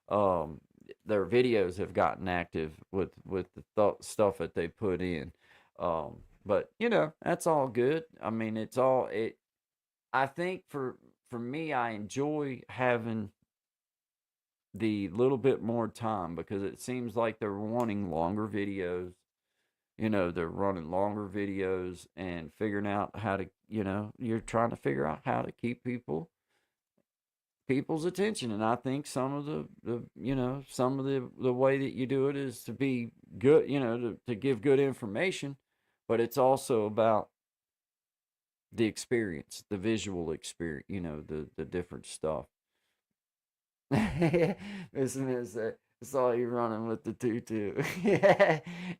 Their videos have gotten active with the stuff that they put in. But that's all good. I mean, I think for me, I enjoy having the little bit more time, because it seems like they're wanting longer videos. They're running longer videos and figuring out how to, you're trying to figure out how to keep people's attention. And I think some of the way that you do it is to be good, to give good information, but it's also about the experience, the visual experience, the different stuff. Listen, I saw you running with the tutu.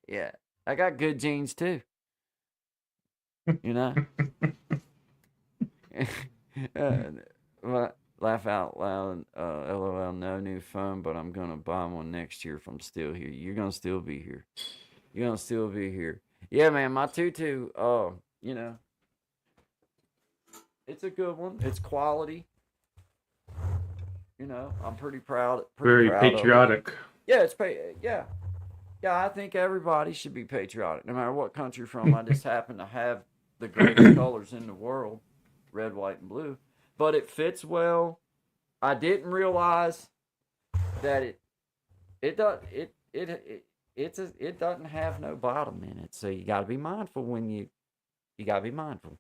Yeah. I got good genes too. Laugh out loud. LOL, no new phone, but I'm gonna buy one next year if I'm still here. You're gonna still be here. Yeah, man, my tutu, it's a good one. It's quality. I'm pretty proud. Very patriotic. Yeah, Yeah, I think everybody should be patriotic, no matter what country you're from. I just happen to have the greatest colors in the world, red, white, and blue. But it fits well. I didn't realize that it doesn't have no bottom in it. So you got to be mindful when you got to be mindful.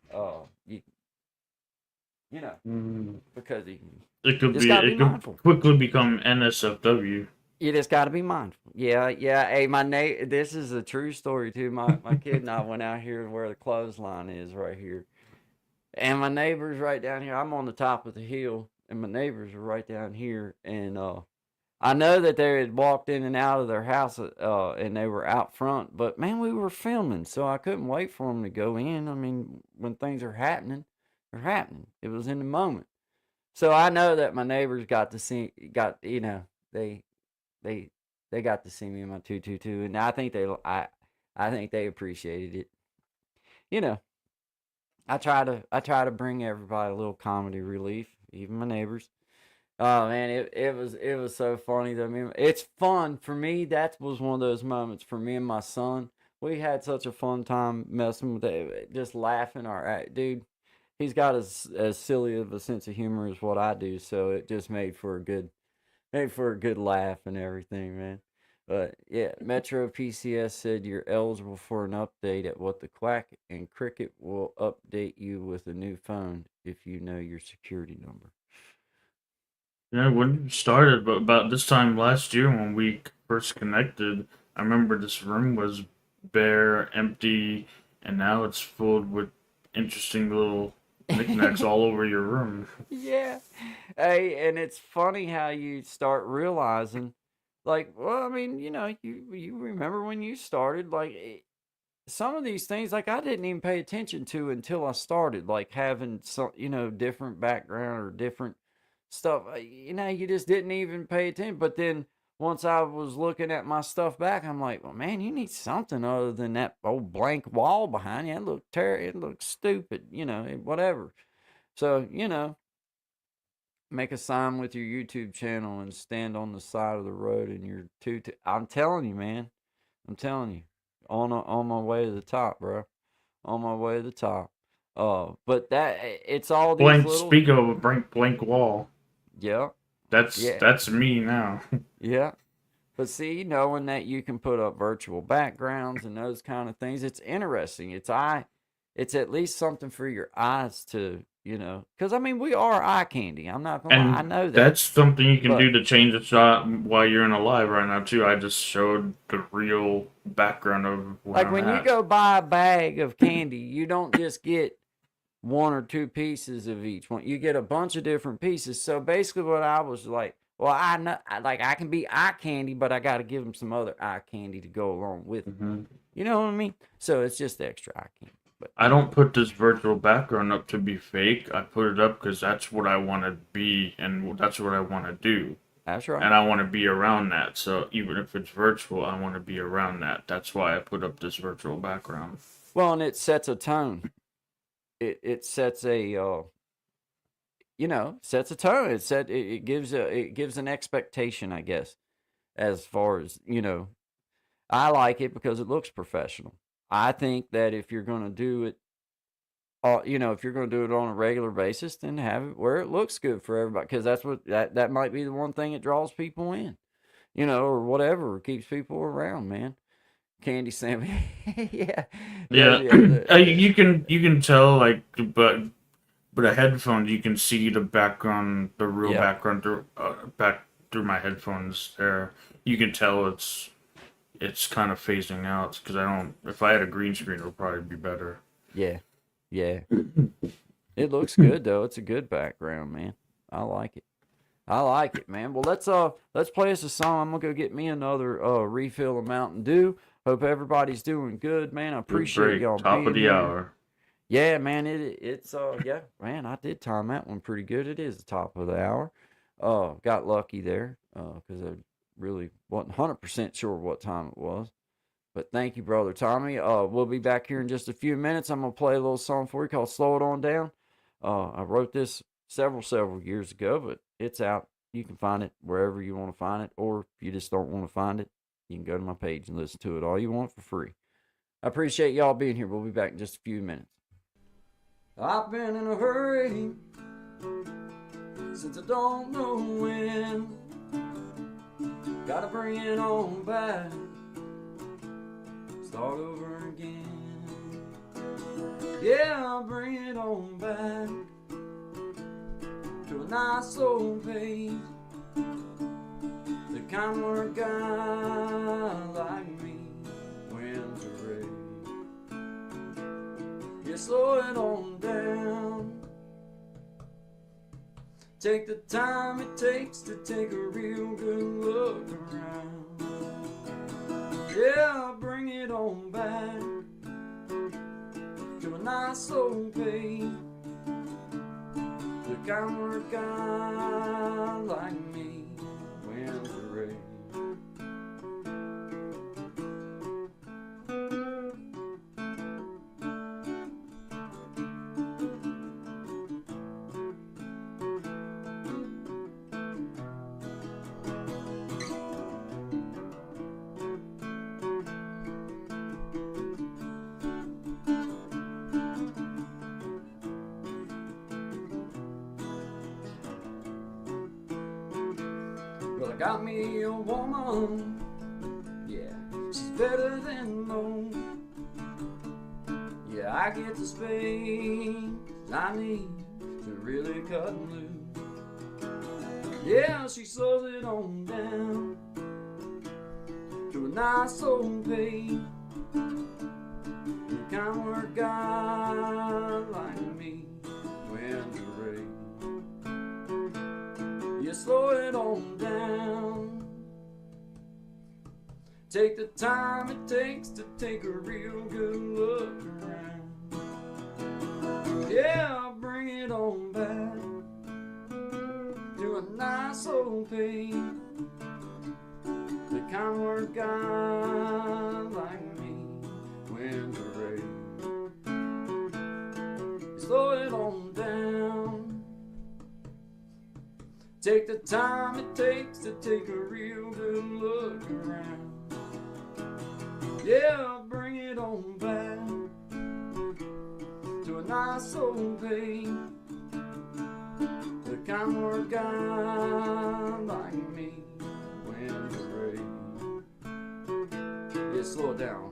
Because it could quickly become NSFW. You just got to be mindful. Yeah. Hey, this is a true story too. My kid and I went out here where the clothesline is right here, and my neighbor's right down here. I'm on the top of the hill, and my neighbors are right down here. And I know that they had walked in and out of their house, and they were out front. But man, we were filming, so I couldn't wait for them to go in. I mean, when things are happening, they're happening. It was in the moment. So I know that my neighbors got to see, they got to see me in my tutu too, and I think I think they appreciated it. You know, I try to bring everybody a little comedy relief, even my neighbors. Oh man, it was so funny though. I mean, it's fun for me. That was one of those moments for me and my son. We had such a fun time messing with it, just laughing. Dude, he's got as silly of a sense of humor as what I do, so it just made for a good laugh and everything, man. But yeah, Metro PCS said you're eligible for an update at What the Quack, and Cricket will update you with a new phone if you know your security number. Yeah, when it started, but about this time last year when we first connected, I remember this room was bare, empty, and now it's filled with interesting little knickknacks all over your room. Yeah. Hey, and it's funny how you start realizing, like, well, I mean, you remember when you started, like, some of these things, like, I didn't even pay attention to until I started, like, having some, different background or different stuff. You just didn't even pay attention. But then once I was looking at my stuff back, I'm like, well, man, you need something other than that old blank wall behind you. It looks stupid, whatever. So, make a sign with your YouTube channel and stand on the side of the road and you're I'm telling you, man. I'm telling you. On my way to the top, bro. On my way to the top. But it's all these Blank, little, speak of a blank wall. yeah, That's yeah, that's me now. yeah. But see, knowing that you can put up virtual backgrounds and those kind of things, it's interesting. It's at least something for your eyes to, because I mean, we are eye candy. I'm not gonna lie, I And know that. that's something you can do But to change the shot while you're in a live right now too. I just showed the real background of where like I'm when you at. go buy a bag of candy, you don't just get one or two pieces of each one. You get a bunch of different pieces. So basically, what I was like, well, I know, like I can be eye candy, but I got to give them some other eye candy to go along with it. hmm You know what I mean? So it's just extra eye candy. But I don't put this virtual background up to be fake. I put it up because that's what I want to be and that's what I want to do. that's right. And I want to be around that. So even if it's virtual, I want to be around that. That's why I put up this virtual background. Well, and it sets a tone. It sets sets a tone. It gives an expectation, I guess, as far as I like it because it looks professional. I think that if you're going to do it, if you're going to do it on a regular basis, then have it where it looks good for everybody. Because that might be the one thing that draws people in, or whatever keeps people around, man. Candy Sammy, yeah, Yeah, you can tell like, but a headphones you can see the background, the real yeah, background back through my headphones. There, you can tell it's kind of phasing out because I don't. If I had a green screen, it would probably be better. yeah, yeah. It looks good though. It's a good background, man. I like it. I like it, man. Well, let's play us a song. I'm gonna go get me another refill of Mountain Dew. Hope everybody's doing good, man. I Good appreciate break, y'all top of being the here. hour. Yeah, man. It's yeah, man. I did time that one pretty good. It is the top of the hour. Got lucky there because I really wasn't 100% sure what time it was. But thank you, brother Tommy. We'll be back here in just a few minutes. I'm gonna play a little song for you called "Slow It On Down." I wrote this several years ago, but it's out. You can find it wherever you want to find it, or if you just don't want to find it, you can go to my page and listen to it all you want for free. I appreciate y'all being here. We'll be back in just a few minutes. I've been in a hurry since I don't know when. Gotta bring it on back. Start over again. Yeah, I'll bring it on back to a nice slow pace. The kind where a guy like me wins a race. Yeah, slow it on down. Take the time it takes to take a real good look around. Yeah, I'll bring it on back to a nice slow pace. The kind where a guy like me wins the race. I got me a woman, yeah, she's better than most. Yeah, I get the space I need to really cut loose. Yeah, she slows it on down to a nice old pace. The kind where God like me when to raise. You slow it on down. Take the time it takes to take a real good look around. Yeah, I'll bring it on back to a nice old pace. The kind where God like me when to raise. Slow it on down. Take the time it takes to take a real good look around. Yeah, I'll bring it on back to a nice old pace. The kind where God like me when to raise. Yeah, slow it down.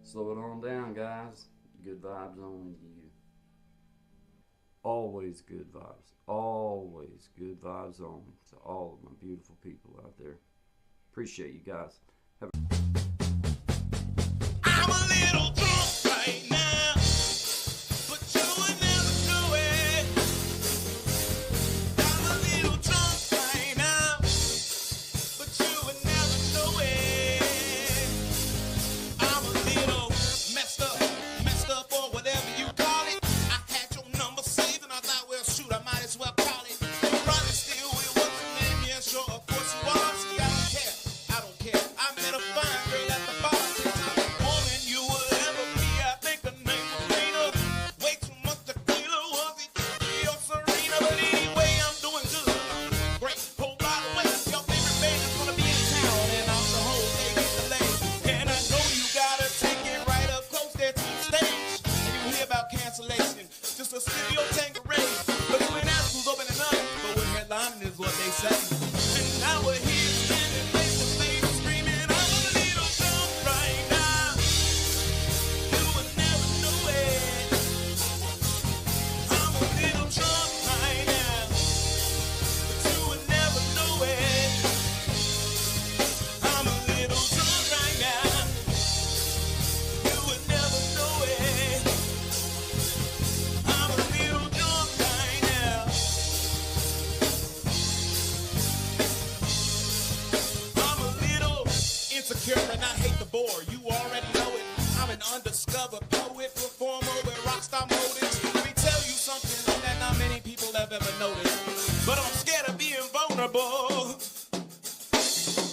Slow it on down, guys. Good vibes on you. Always good vibes. Always good vibes on to all of my beautiful people out there. Appreciate you guys. Have a I'm a little drunk right now, but you would never do it. I'm a little drunk right now, but you would never do it. I'm a little messed up, or whatever you call it. I had your number saved and I thought, well, shoot, I might as well call it. You're probably still with what's your name? Yeah, sure, of course you are. See, I don't care. I met a fine girl at the bar. Woman you would ever be, I think her name was Lena. Way too much tequila, was it? Or Serena, but anyway, I'm doing good. Great. Oh, by the way, your favorite band is gonna be in town, and I'm the whole day get delayed. And I know you gotta take it right up close there to the stage. And you hear about cancellation, just a studio Tanqueray. But you ain't asked who's opening up, but we're headlining is what they say. And now we're here standing face to face, screaming, I'm a little drunk right now. You would never know it. I'm a little drunk right now, but you would never know it. I'm a little drunk right now. You would never know it. I'm a little drunk right now. I'm a little insecure and I hate the bore. You already know it. I'm an undiscovered poet, performer with rockstar motives. Let me tell you something that not many people have ever noticed. But I'm scared of being vulnerable.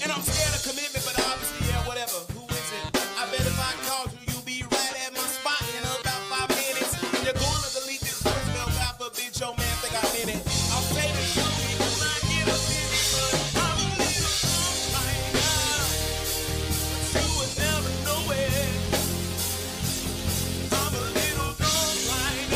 And I'm scared of commitment, but obviously, yeah, whatever. Who is it? I bet if I called you, you'll be right at my spot in about 5 minutes. And you're going to delete this voicemail, God forbid your man think I'm in it. I'll say this to you when I get up in it, but I'm a little drunk right now. But you would never know it. I'm a little drunk right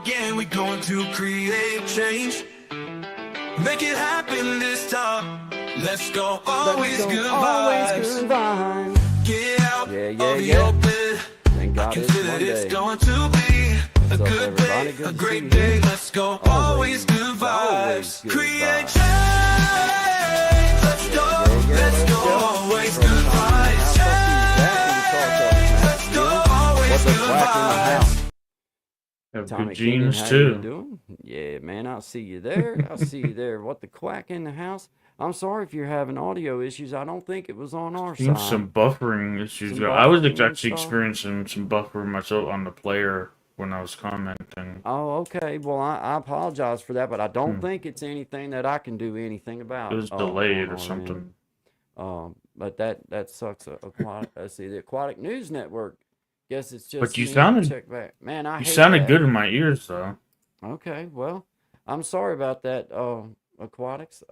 again. We're going to create change. Make it happen this time. Let's go, always good vibes. Get out of your bed. Thank I God can it's feel it, it's Monday. going to be a What's up, good day, everybody? Good a to great see day. you. Let's go, always good vibes. good Create vibes. change. Let's go, let's go, always good vibes. Change. Let's go, always What's the good quack in the vibes. house? Have Tommy good Keenan, genes how you too. doing? Yeah, man, I'll see you there. I'll see you there. What the quack in the house? I'm sorry if you're having audio issues. I don't think it was on our Seen side. some buffering issues. Some I was buffering and actually stuff. experiencing some buffering myself on the player when I was commenting. Oh, okay. Well, I apologize for that, but I don't think it's anything that I can do anything about. It was on delayed our or something. end. But that sucks. Let's see, the Aquatic News Network. Guess it's just But you me. sounded- Check back. Man, I You hate sounded that. good in my ears though. Okay, well, I'm sorry about that, Aquatics.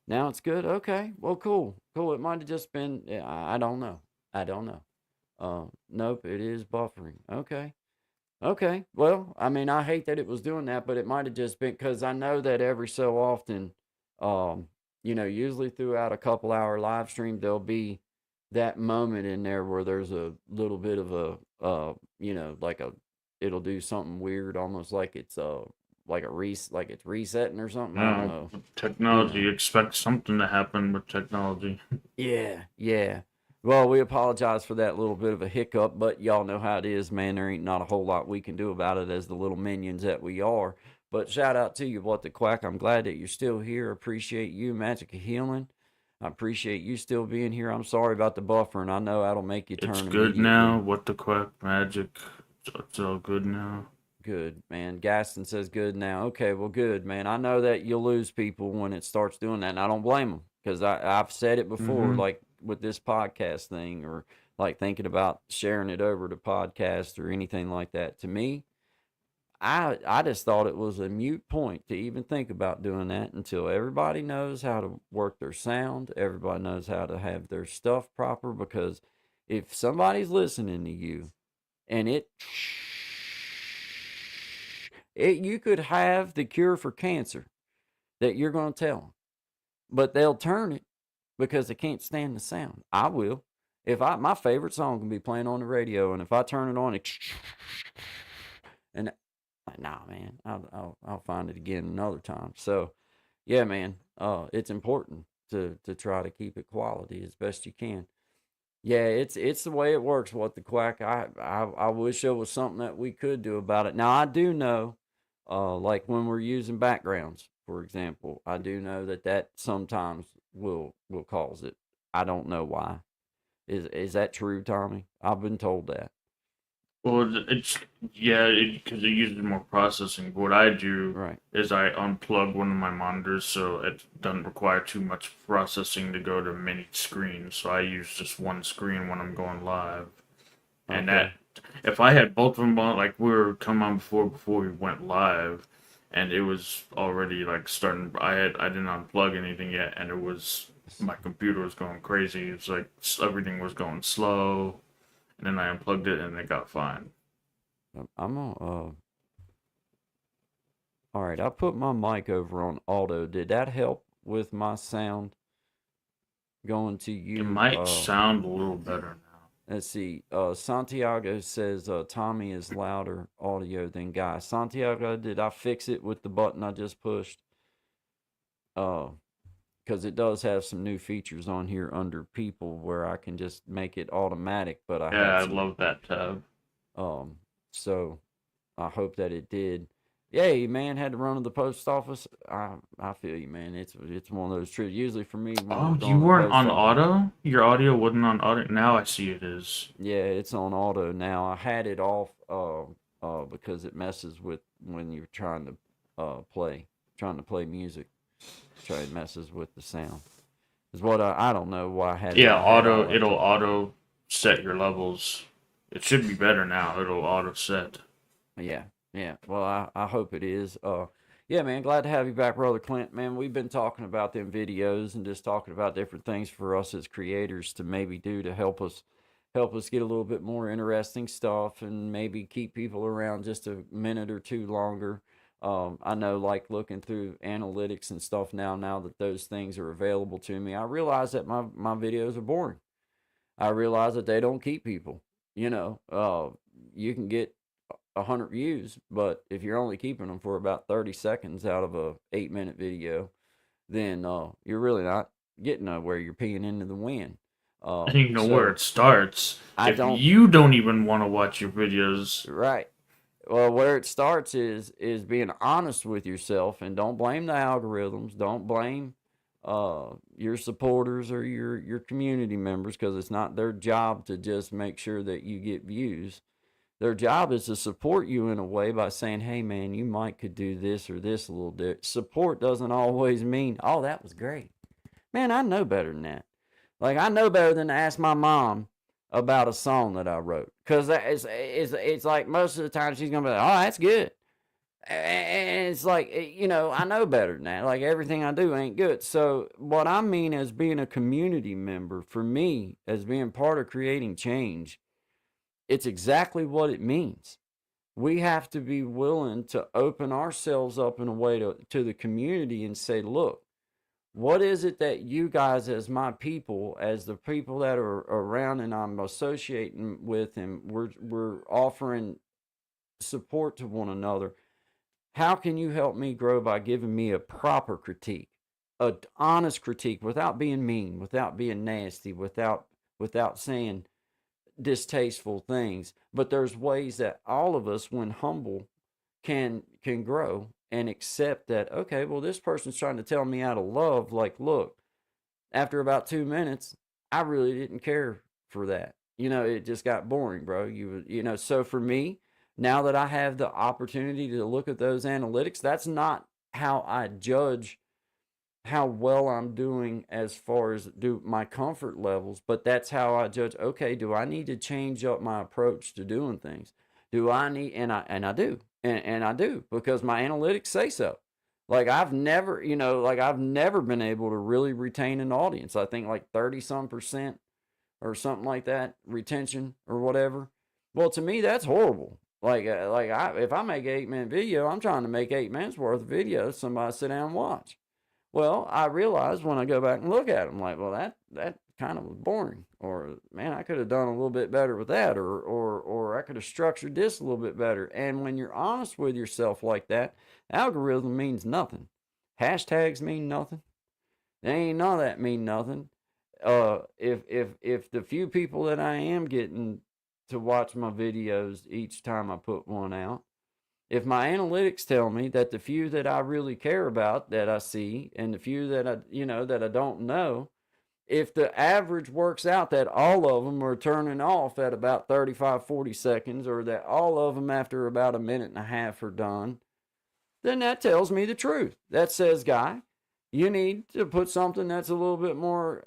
Now it's good. Okay, well, cool. It might have just been. Yeah, I don't know. Nope, it is buffering. Okay. Well, I mean, I hate that it was doing that, but it might have just been because I know that every so often, usually throughout a couple hour live stream, there'll be that moment in there where there's a little bit of it'll do something weird, almost like it's like it's resetting or something. I don't know. Technology, expect something to happen with technology. Yeah. Well, we apologize for that little bit of a hiccup, but y'all know how it is, man. There ain't not a whole lot we can do about it as the little minions that we are. But shout out to you, What the Quack. I'm glad that you're still here. Appreciate you, Magic of Healing. I appreciate you still being here. I'm sorry about the buffering. I know that'll make you turn It's good immediately. now. What the quack magic. It's all good now. Good, man. Gaston says good now. Okay, well, good, man. I know that you'll lose people when it starts doing that, and I don't blame them because I've said it before, Mhm. like with this podcast thing or like thinking about sharing it over to podcast or anything like that. To me, I just thought it was a mute point to even think about doing that until everybody knows how to work their sound, everybody knows how to have their stuff proper, because if somebody's listening to you and you could have the cure for cancer that you're going to tell them, but they'll turn it because they can't stand the sound. I will. My favorite song can be playing on the radio, and if I turn it on, and nah, man, I'll find it again another time. So, yeah, man, it's important to try to keep it quality as best you can. Yeah, it's the way it works. What the Quack. I wish there was something that we could do about it. Now I do know, like when we're using backgrounds, for example, I do know that sometimes will cause it. I don't know why. Is that true, Tommy? I've been told that. Well, because it uses more processing. What I do Right. is I unplug one of my monitors so it doesn't require too much processing to go to many screens. So I use just one screen when I'm going live. And Okay. if I had both of them on, like we were coming on before we went live, and it was already like starting. I didn't unplug anything yet, and my computer was going crazy. It's like everything was going slow. And then I unplugged it and it got fine. I'm on. All right, I put my mic over on auto. Did that help with my sound going to you? It might sound a little better now. Let's see. Santiago says Tommy is louder audio than Guy. Santiago, did I fix it with the button I just pushed? Because it does have some new features on here under people where I can just make it automatic. But I love that tab. So I hope that it did. Yay, man! Had to run to the post office. I feel you, man. It's one of those trips. Usually for me. Oh, you weren't on auto? Your audio wasn't on auto? Now I see it is. Yeah, it's on auto now. I had it off because it messes with when you're trying to play music. It messes with the sound. Is what I don't know why I had. Yeah, it'll auto set your levels. It should be better now. It'll auto set. Yeah. Well, I hope it is. Yeah, man, glad to have you back, Brother Clint. Man, we've been talking about them videos and just talking about different things for us as creators to maybe do to help us help us get a little bit more interesting stuff and maybe keep people around just a minute or two longer. I know, like looking through analytics and stuff now that those things are available to me, I realize that my videos are boring. I realize that they don't keep people. You can get 100 views, but if you're only keeping them for about 30 seconds out of a 8-minute video, then you're really not getting nowhere. You're peeing into the wind. And you know where So it starts. I If don't. you don't even want to watch your videos, Right. Well, where it starts is being honest with yourself, and don't blame the algorithms. Don't blame your supporters or your community members, because it's not their job to just make sure that you get views. Their job is to support you in a way by saying, "Hey, man, you might could do this or this a little bit." Support doesn't always mean, "Oh, that was great." Man, I know better than that. Like, I know better than to ask my mom about a song that I wrote, because it's like most of the time she's gonna be like, "Oh, that's good," and it's like, I know better than that. Like, everything I do ain't good. So what I mean as being a community member, for me, as being part of creating change, it's exactly what it means. We have to be willing to open ourselves up in a way to the community and say, "Look, what is it that you guys, as my people, as the people that are around and I'm associating with, and we're offering support to one another, how can you help me grow by giving me a proper critique, a honest critique, without being mean, without being nasty, without saying distasteful things?" But there's ways that all of us, when humble, can grow and accept that, okay, well, this person's trying to tell me out of love, like, look, after about 2 minutes, I really didn't care for that. It just got boring, bro. So for me, now that I have the opportunity to look at those analytics, that's not how I judge how well I'm doing as far as do my comfort levels, but that's how I judge, okay, do I need to change up my approach to doing things? Do I need, and I do, and I do, because my analytics say so. Like, I've never been able to really retain an audience. I think like 30 some percent or something like that retention or whatever. Well, to me, that's horrible. If I make an 8-minute video, I'm trying to make 8 minutes worth of video somebody sit down and watch. Well, I realized when I go back and look at them, like, well, that kind of was boring, or man, I could have done a little bit better with that, or I could have structured this a little bit better. And when you're honest with yourself like that, algorithm means nothing. Mean nothing. They ain't none of that mean nothing. If the few people that I am getting to watch my videos each time I put one out, if my analytics tell me that the few that I really care about that I see, and the few that I don't know, if the average works out that all of them are turning off at about 35, 40 seconds, or that all of them after about a minute and a half are done, then that tells me the truth. That says, guy, you need to put something that's a little bit more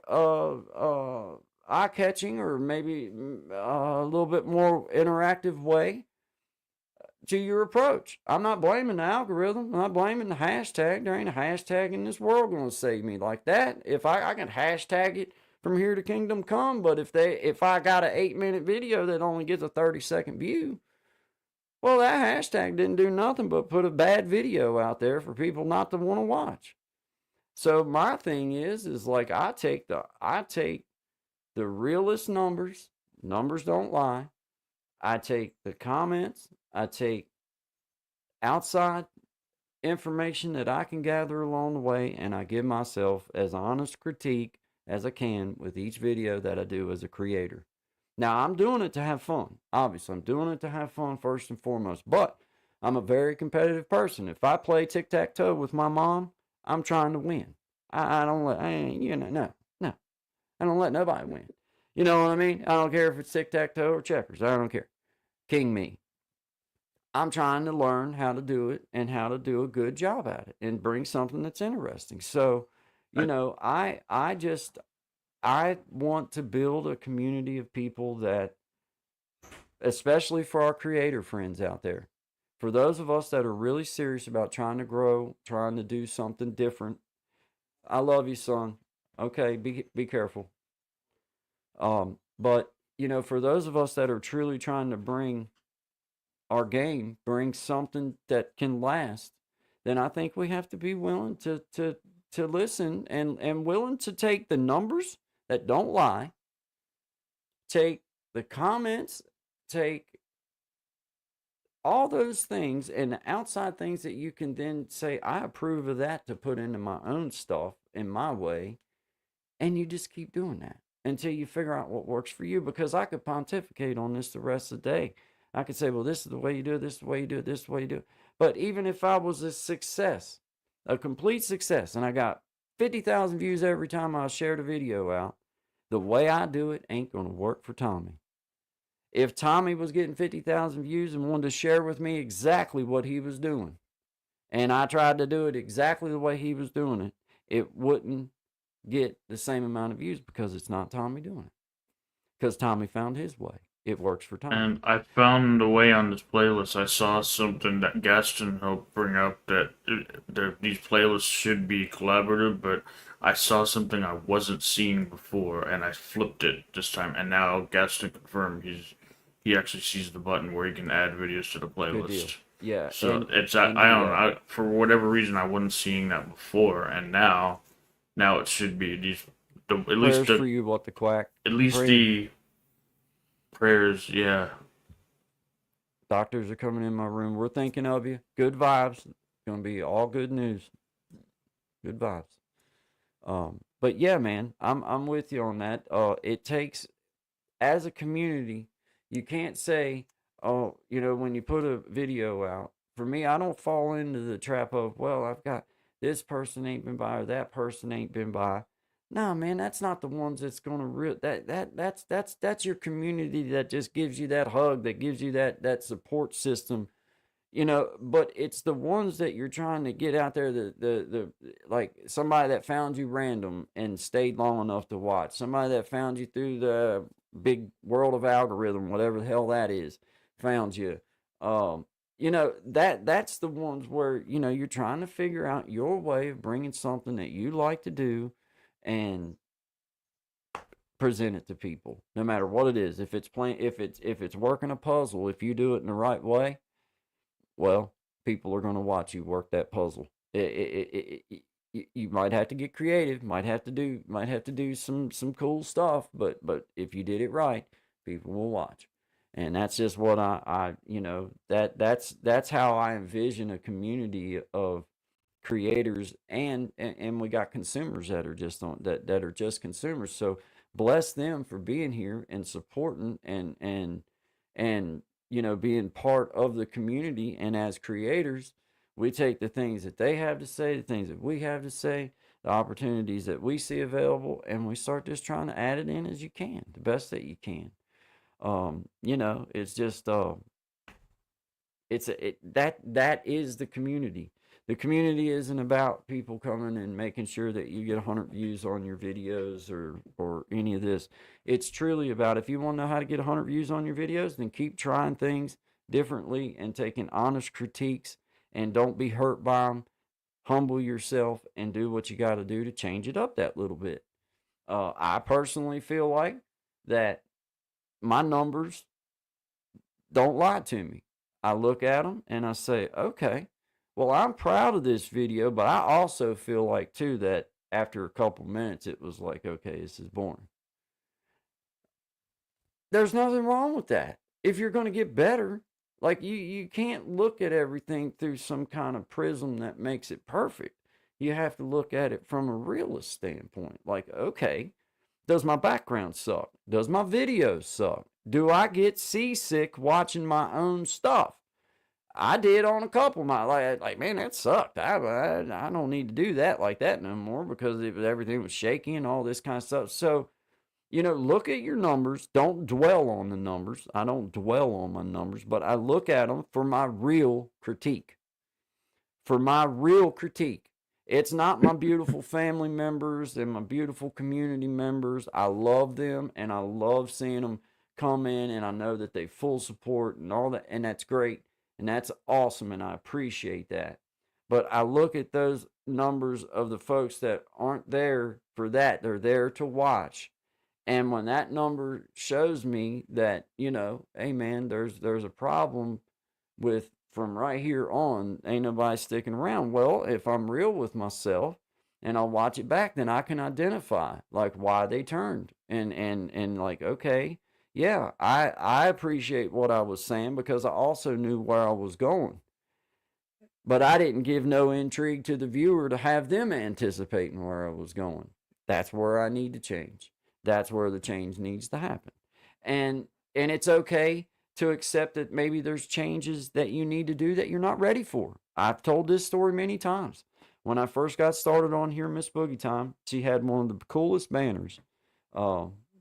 eye-catching, or maybe a little bit more interactive way to your approach. I'm not blaming the algorithm. I'm not blaming the hashtag. There ain't a hashtag in this world going to save me like that. If I can hashtag it from here to kingdom come, but if I got an 8-minute video that only gets a 30-second view, well, that hashtag didn't do nothing but put a bad video out there for people not to want to watch. So my thing is like, I take the realest numbers. Numbers don't lie. I take the comments. I take outside information that I can gather along the way, and I give myself as honest critique as I can with each video that I do as a creator. Now, I'm doing it to have fun. Obviously, I'm doing it to have fun first and foremost, but I'm a very competitive person. If I play tic-tac-toe with my mom, I'm trying to win. I don't let, no. I don't let nobody win. You know what I mean? I don't care if it's tic-tac-toe or checkers. I don't care. King me. I'm trying to learn how to do it and how to do a good job at it and bring something that's interesting. So, I want to build a community of people that, especially for our creator friends out there, for those of us that are really serious about trying to grow, trying to do something different. I love you, son. Okay, be careful. But for those of us that are truly trying to bring our game, bring something that can last, then I think we have to be willing to listen and willing to take the numbers that don't lie, take the comments, take all those things and the outside things that you can then say, I approve of that to put into my own stuff in my way. And you just keep doing that until you figure out what works for you. Because I could pontificate on this the rest of the day. I could say, well, this is the way you do it, this is the way you do it, this is the way you do it. But even if I was a success, a complete success, and I got 50,000 views every time I shared a video out, the way I do it ain't going to work for Tommy. If Tommy was getting 50,000 views and wanted to share with me exactly what he was doing, and I tried to do it exactly the way he was doing it, it wouldn't get the same amount of views because it's not Tommy doing it. Because Tommy found his way. It works for Tommy. And I found a way on this playlist. I saw something that Gaston helped bring up that these playlists should be collaborative, but I saw something I wasn't seeing before, and I flipped it this time. And now Gaston confirmed he actually sees the button where he can add videos to the Good deal. playlist. Yeah. So it's and I don't know, for whatever reason I wasn't seeing that before, and now it should be at least prayers for you, what the quack. at least Pray. the prayers, yeah. Doctors are coming in my room. We're thinking of you. Good vibes. Gonna be all good news. Good vibes. But yeah, man, I'm with you on that. It takes, as a community, you can't say, oh, when you put a video out. For me, I don't fall into the trap of, well, I've got this person ain't been by or that person ain't been by. No, man, that's not the ones that's gonna that's your community that just gives you that hug, that gives you that support system, but it's the ones that you're trying to get out there, the like somebody that found you random and stayed long enough to watch, somebody that found you through the big world of algorithm, whatever the hell that is, found you. That's the ones where, you're trying to figure out your way of bringing something that you like to do and present it to people, no matter what it is. If it's working a puzzle, if you do it in the right way, well, people are going to watch you work that puzzle. You might have to get creative, might have to do some cool stuff, but if you did it right, people will watch. And that's just what that's how I envision a community of creators, and we got consumers that are just that are just consumers. So bless them for being here and supporting and being part of the community. And as creators, we take the things that they have to say, the things that we have to say, the opportunities that we see available, and we start just trying to add it in as you can, the best that you can. It's just that is the community. The community isn't about people coming and making sure that you get 100 views on your videos or any of this. It's truly about, if you want to know how to get 100 views on your videos, then keep trying things differently and taking honest critiques, and don't be hurt by them. Humble yourself and do what you got to do to change it up that little bit. I personally feel like that my numbers don't lie to me. I look at them and I say, okay, well, I'm proud of this video, but I also feel like, too, that after a couple minutes, it was like, okay, this is boring. There's nothing wrong with that. If you're going to get better, like you can't look at everything through some kind of prism that makes it perfect. You have to look at it from a realist standpoint. Like, okay, does my background suck? Does my videos suck? Do I get seasick watching my own stuff? I did on a couple of my, like man, that sucked. I don't need to do that like that no more, because everything was shaky and all this kind of stuff. So, look at your numbers. Don't dwell on the numbers. I don't dwell on my numbers, but I look at them for my real critique. For my real critique. It's not my beautiful family members and my beautiful community members. I love them, and I love seeing them come in, and I know that they full support and all that, and that's great. And that's awesome, and I appreciate that. But I look at those numbers of the folks that aren't there for that. They're there to watch. And when that number shows me that, you know, hey man, there's a problem with from right here on, ain't nobody sticking around. Well, if I'm real with myself and I'll watch it back, then I can identify like why they turned and like, okay, yeah, I appreciate what I was saying because I also knew where I was going. But I didn't give no intrigue to the viewer to have them anticipating where I was going. That's where I need to change. That's where the change needs to happen. And it's okay to accept that maybe there's changes that you need to do that you're not ready for. I've told this story many times. When I first got started on here, Miss Boogie Time, she had one of the coolest banners.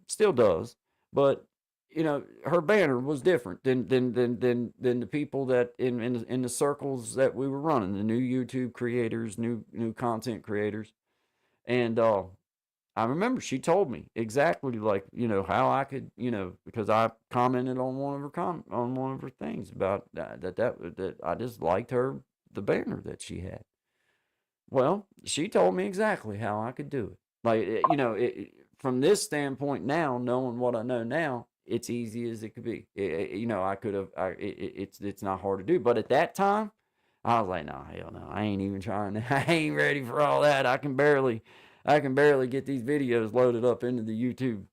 Still does, but you know, her banner was different than the people that in the circles that we were running, the new YouTube creators, new content creators. And I remember she told me exactly like, you know, how I could, you know, because I commented on one of her on one of her things about that I just liked her the banner that she had. Well, she told me exactly how I could do it. Like, you know, from this standpoint now, knowing what I know now, it's easy as it could be. You know, I could have. It's not hard to do. But at that time, I was like, no, hell no, I ain't even trying. I ain't ready for all that. I can barely get these videos loaded up into the YouTube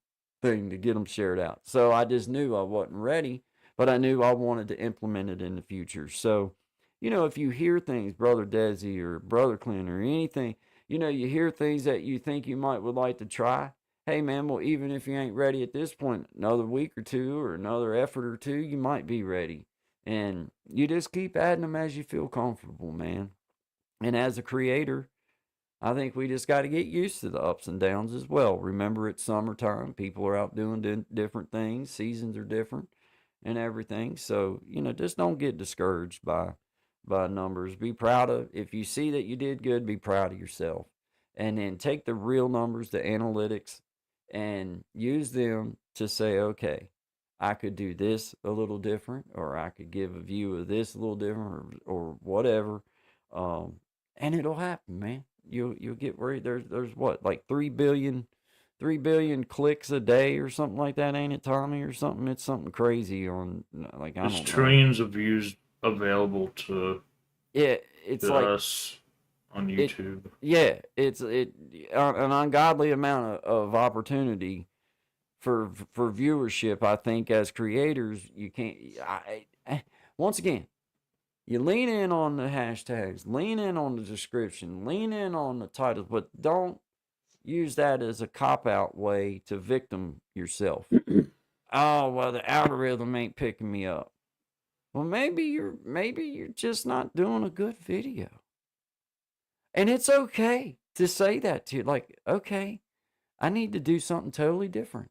thing to get them shared out. So I just knew I wasn't ready, but I knew I wanted to implement it in the future. So, you know, if you hear things, Brother Desi or Brother Clint or anything, you know, you hear things that you think you would like to try. Hey man, well, even if you ain't ready at this point, another week or two or another effort or two, you might be ready. And you just keep adding them as you feel comfortable, man. And as a creator, I think we just got to get used to the ups and downs as well. Remember, it's summertime. People are out doing different things. Seasons are different and everything. So, you know, just don't get discouraged by numbers. Be proud of, if you see that you did good, be proud of yourself. And then take the real numbers, the analytics, and use them to say, okay, I could do this a little different, or I could give a view of this a little different, or whatever. And it'll happen, man. You'll get where there's what, like 3 billion clicks a day or something like that, ain't it, Tommy, or something? It's something crazy on, like, I There's don't know. trillions of views available to Yeah, it's like us on YouTube. yeah, it's an ungodly amount of opportunity for viewership. I think as creators, you can't. Once again, you lean in on the hashtags, lean in on the description, lean in on the titles, but don't use that as a cop-out way to victim yourself. Oh, well, the algorithm ain't picking me up. Well, maybe you're just not doing a good video. And it's okay to say that to you. Like, okay, I need to do something totally different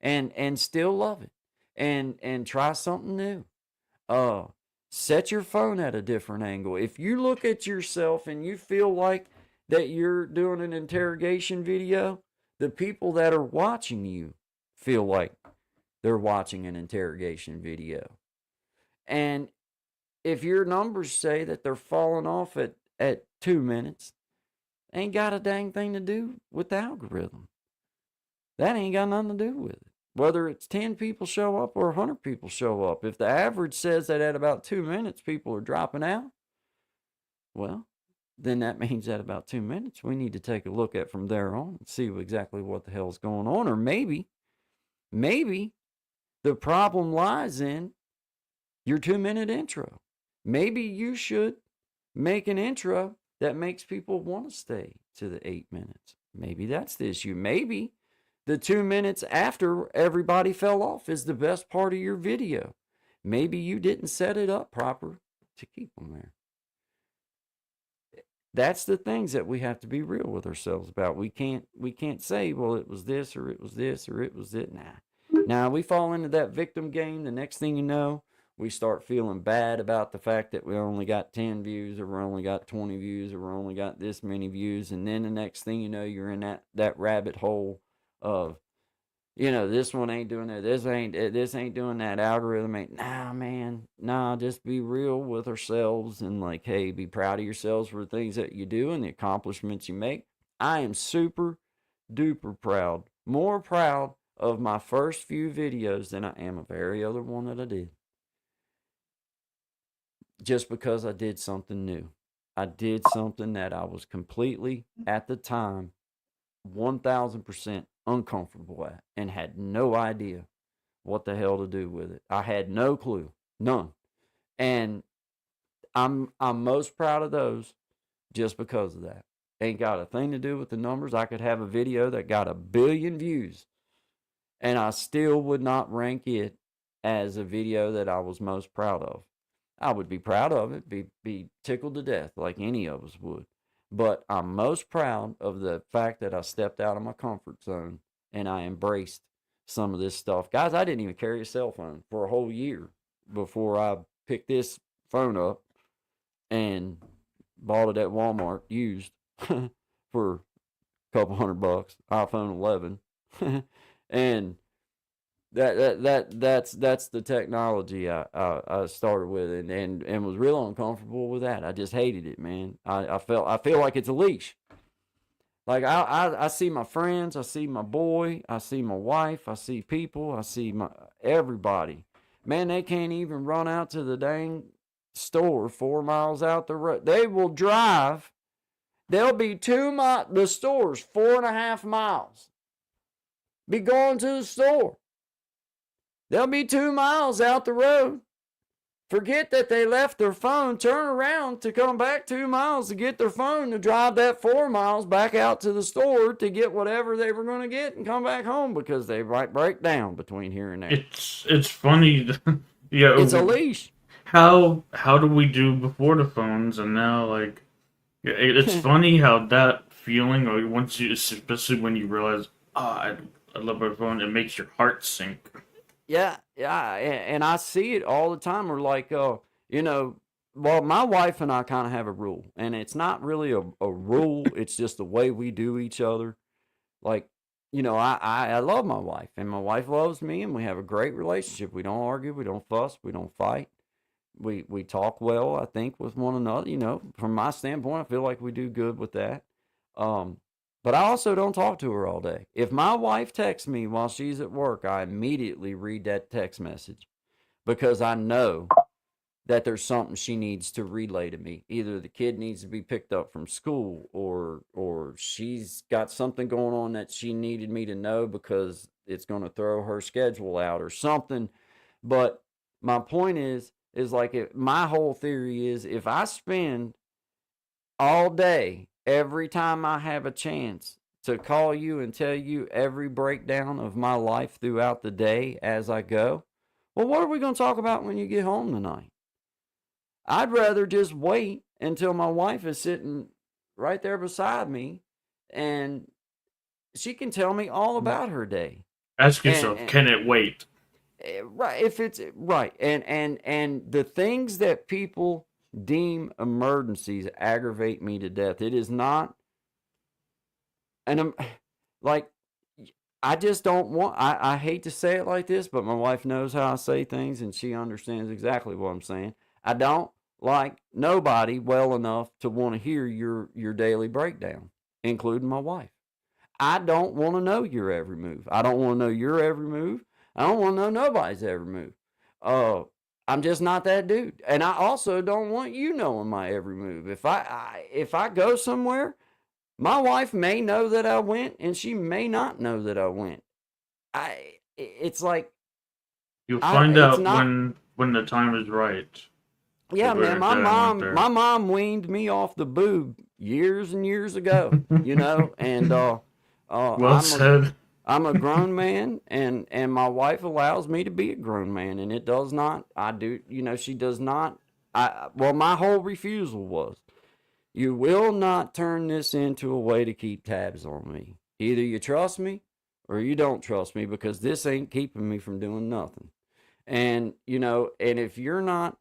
and still love it and try something new. Set your phone at a different angle. If you look at yourself and you feel like that you're doing an interrogation video, the people that are watching you feel like they're watching an interrogation video. And if your numbers say that they're falling off at 2 minutes, ain't got a dang thing to do with the algorithm. That ain't got nothing to do with it. Whether it's 10 people show up or 100 people show up, if the average says that at about 2 minutes people are dropping out, well, then that means that about 2 minutes we need to take a look at from there on and see exactly what the hell's going on. Or maybe the problem lies in your 2-minute intro. Maybe you should make an intro that makes people want to stay to the 8 minutes. Maybe that's the issue. Maybe the 2 minutes after everybody fell off is the best part of your video. Maybe you didn't set it up proper to keep them there. That's the things that we have to be real with ourselves about. We can't say, well, it was this or it was this or it was it. Nah. Now we fall into that victim game. The next thing you know, we start feeling bad about the fact that we only got 10 views or we only got 20 views or we only got this many views. And then the next thing you know, you're in that rabbit hole of, you know, this one ain't doing that. This ain't doing that. Algorithm ain't. Nah, man. Nah, just be real with ourselves and like, hey, be proud of yourselves for the things that you do and the accomplishments you make. I am super duper proud, more proud of my first few videos than I am of every other one that I did. Just because I did something new. I did something that I was completely, at the time, 1000% uncomfortable at and had no idea what the hell to do with it. I had no clue. None. And I'm most proud of those just because of that. Ain't got a thing to do with the numbers. I could have a video that got 1 billion views and I still would not rank it as a video that I was most proud of. I would be proud of it, be tickled to death like any of us would. But I'm most proud of the fact that I stepped out of my comfort zone and I embraced some of this stuff. Guys, I didn't even carry a cell phone for a whole year before I picked this phone up and bought it at Walmart used for a couple $100, iPhone 11. And that's the technology I started with and was real uncomfortable with that. I just hated it, man. I feel like it's a leash. Like I see my friends, I see my boy, I see my wife, I see people, I see everybody. Man, they can't even run out to the dang store 4 miles out the road. They will drive. They'll be 2 miles. The store's 4.5 miles. Be going to the store. They'll be 2 miles out the road. Forget that they left their phone, turn around to come back 2 miles to get their phone, to drive that 4 miles back out to the store to get whatever they were going to get and come back home because they might break down between here and there. It's funny. Yeah, it's a leash. How do we do before the phones, and now, like, it's funny how that feeling, or once you, especially when you realize, I love my phone, it makes your heart sink. Yeah, and I see it all the time. We're like, well, my wife and I kind of have a rule, and it's not really a rule. It's just the way we do each other. Like, I love my wife, and my wife loves me, and we have a great relationship. We don't argue, we don't fuss, we don't fight. We talk well, I think, with one another. From my standpoint, I feel like we do good with that. But I also don't talk to her all day. If my wife texts me while she's at work, I immediately read that text message because I know that there's something she needs to relay to me. Either the kid needs to be picked up from school, or she's got something going on that she needed me to know because it's going to throw her schedule out or something. But my point is like, my whole theory is, if I spend all day, every time I have a chance to call you and tell you every breakdown of my life throughout the day as I go, well, what are we going to talk about when you get home tonight? I'd rather just wait until my wife is sitting right there beside me and she can tell me all about her day. Ask yourself, can it wait? Right. If it's right. And the things that people deem emergencies aggravate me to death. It is not, and I'm like, I just don't want, I hate to say it like this, but my wife knows how I say things and she understands exactly what I'm saying. I don't like nobody well enough to want to hear your daily breakdown, including my wife. I don't want to know your every move. I don't want to know your every move. I don't want to know nobody's every move. I'm just not that dude. And I also don't want you knowing my every move. If I go somewhere, my wife may know that I went and she may not know that I went. It's like, you'll find out when the time is right. Yeah, man, my mom weaned me off the boob years and years ago, and well said. I'm a grown man, and my wife allows me to be a grown man, and it does not, she does not, my whole refusal was, you will not turn this into a way to keep tabs on me. Either you trust me, or you don't trust me, because this ain't keeping me from doing nothing. And, and if you're not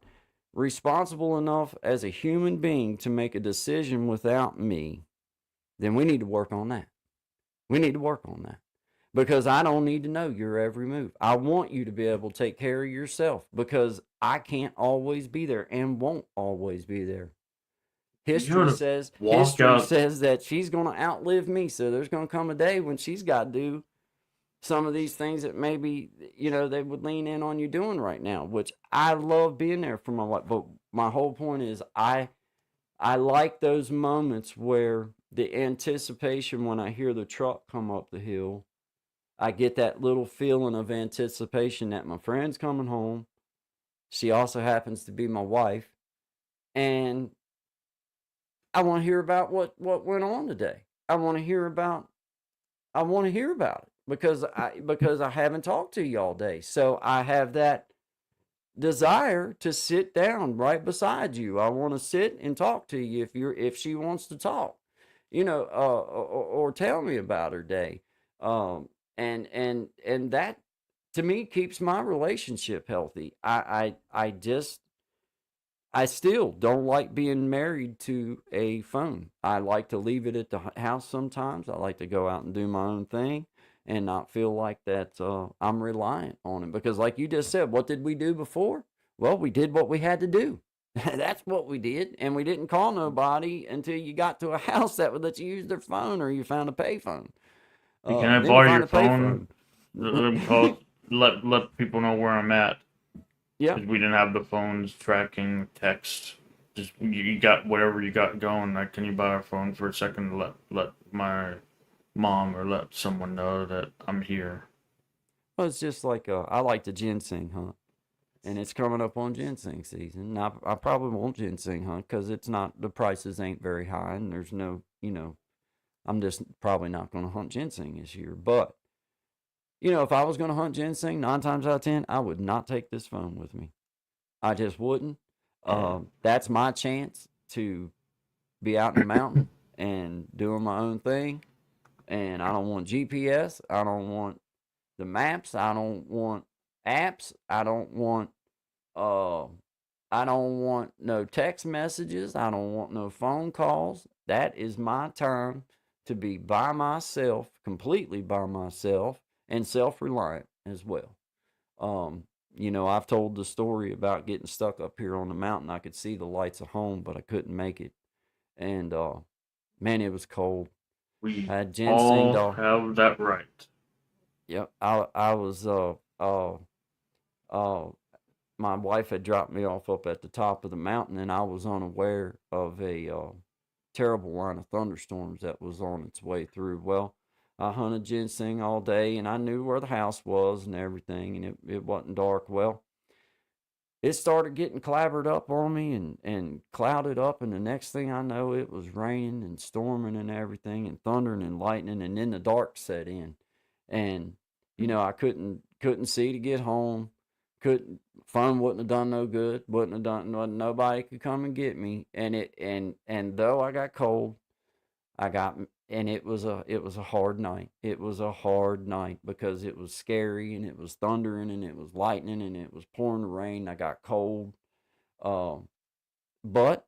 responsible enough as a human being to make a decision without me, then we need to work on that. We need to work on that. Because I don't need to know your every move. I want you to be able to take care of yourself, because I can't always be there and won't always be there. History says that she's going to outlive me. So there's going to come a day when she's got to do some of these things that maybe, they would lean in on you doing right now, which I love being there for my wife. But my whole point is I like those moments where the anticipation when I hear the truck come up the hill, I get that little feeling of anticipation that my friend's coming home. She also happens to be my wife, and I want to hear about what went on today. I want to hear about it because I haven't talked to you all day. So I have that desire to sit down right beside you. I want to sit and talk to you if she wants to talk, or tell me about her day. And that to me keeps my relationship healthy. I still don't like being married to a phone. I like to leave it at the house sometimes. I like to go out and do my own thing and not feel like that I'm reliant on it. Because, like you just said, what did we do before? Well, we did what we had to do. That's what we did. And we didn't call nobody until you got to a house that would let you use their phone or you found a payphone. Can I Then you borrow find your a phone? payphone. Let me call. Let people know where I'm at. Yeah. Because we didn't have the phones tracking text. Just you got whatever you got going. Like, can you buy our phone for a second to let my mom or let someone know that I'm here? Well, it's just like I like the ginseng hunt, and it's coming up on ginseng season. And I probably won't ginseng hunt because the prices ain't very high, and there's no, I'm just probably not going to hunt ginseng this year. But if I was going to hunt ginseng, 9 times out of 10, I would not take this phone with me. I just wouldn't. That's my chance to be out in the mountain and doing my own thing. And I don't want GPS. I don't want the maps. I don't want apps. I don't want no text messages. I don't want no phone calls. That is my time to be by myself, completely by myself, and self-reliant as well. I've told the story about getting stuck up here on the mountain. I could see the lights of home, but I couldn't make it. And man, it was cold. We I had all ginseng dog. have that right. Yep. I was my wife had dropped me off up at the top of the mountain, and I was unaware of a terrible line of thunderstorms that was on its way through. Well, I hunted ginseng all day, and I knew where the house was and everything, and it wasn't dark. Well, it started getting clabbered up on me and clouded up, and the next thing I know, it was raining and storming and everything, and thundering and lightning, and then the dark set in. And I couldn't see to get home. Phone wouldn't have done no good. Wasn't nobody could come and get me. And though I got cold, it was a hard night. It was a hard night because it was scary, and it was thundering, and it was lightning, and it was pouring rain. I got cold. But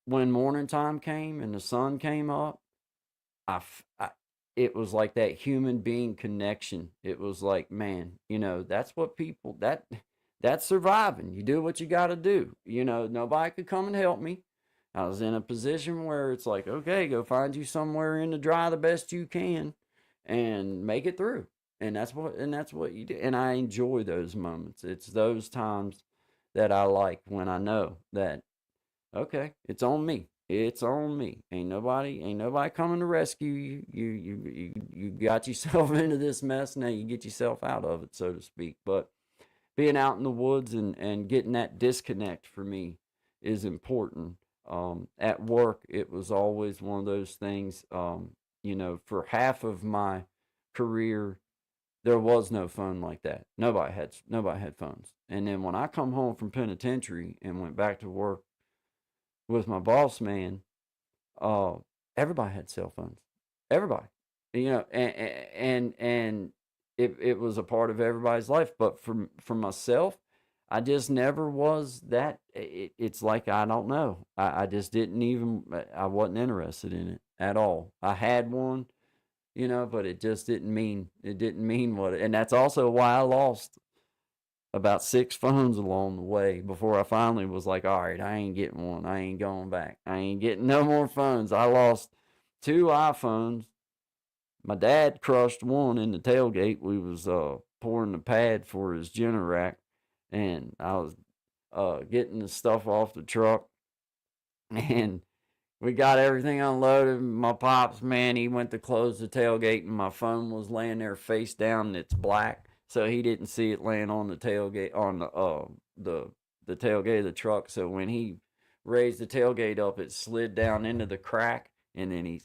when morning time came and the sun came up, it was like that human being connection. It was like, man, that's what that's surviving. You do what you got to do. Nobody could come and help me. I was in a position where it's like, okay, go find you somewhere in the dry the best you can and make it through. And that's what you do. And I enjoy those moments. It's those times that I like when I know that, okay, it's on me. It's on me. Ain't nobody coming to rescue you. You got yourself into this mess. Now you get yourself out of it, so to speak. But being out in the woods and getting that disconnect for me is important. At work, it was always one of those things. For half of my career, there was no phone like that. Nobody had phones. And then when I come home from penitentiary and went back to work with my boss man, everybody had cell phones. Everybody, and it was a part of everybody's life. But for myself, I just never was that. It's like, I don't know. I just didn't even. I wasn't interested in it at all. I had one, but it just didn't mean what. And that's also why I lost about 6 phones along the way before I finally was like, all right, I ain't getting one. I ain't going back. I ain't getting no more phones. I lost 2 iPhones My dad crushed one in the tailgate. We was pouring the pad for his Generac, and I was getting the stuff off the truck, and we got everything unloaded. My pops, man, he went to close the tailgate, and my phone was laying there face down, and it's black, so he didn't see it laying on the tailgate on the tailgate of the truck. So when he raised the tailgate up, it slid down into the crack, and then he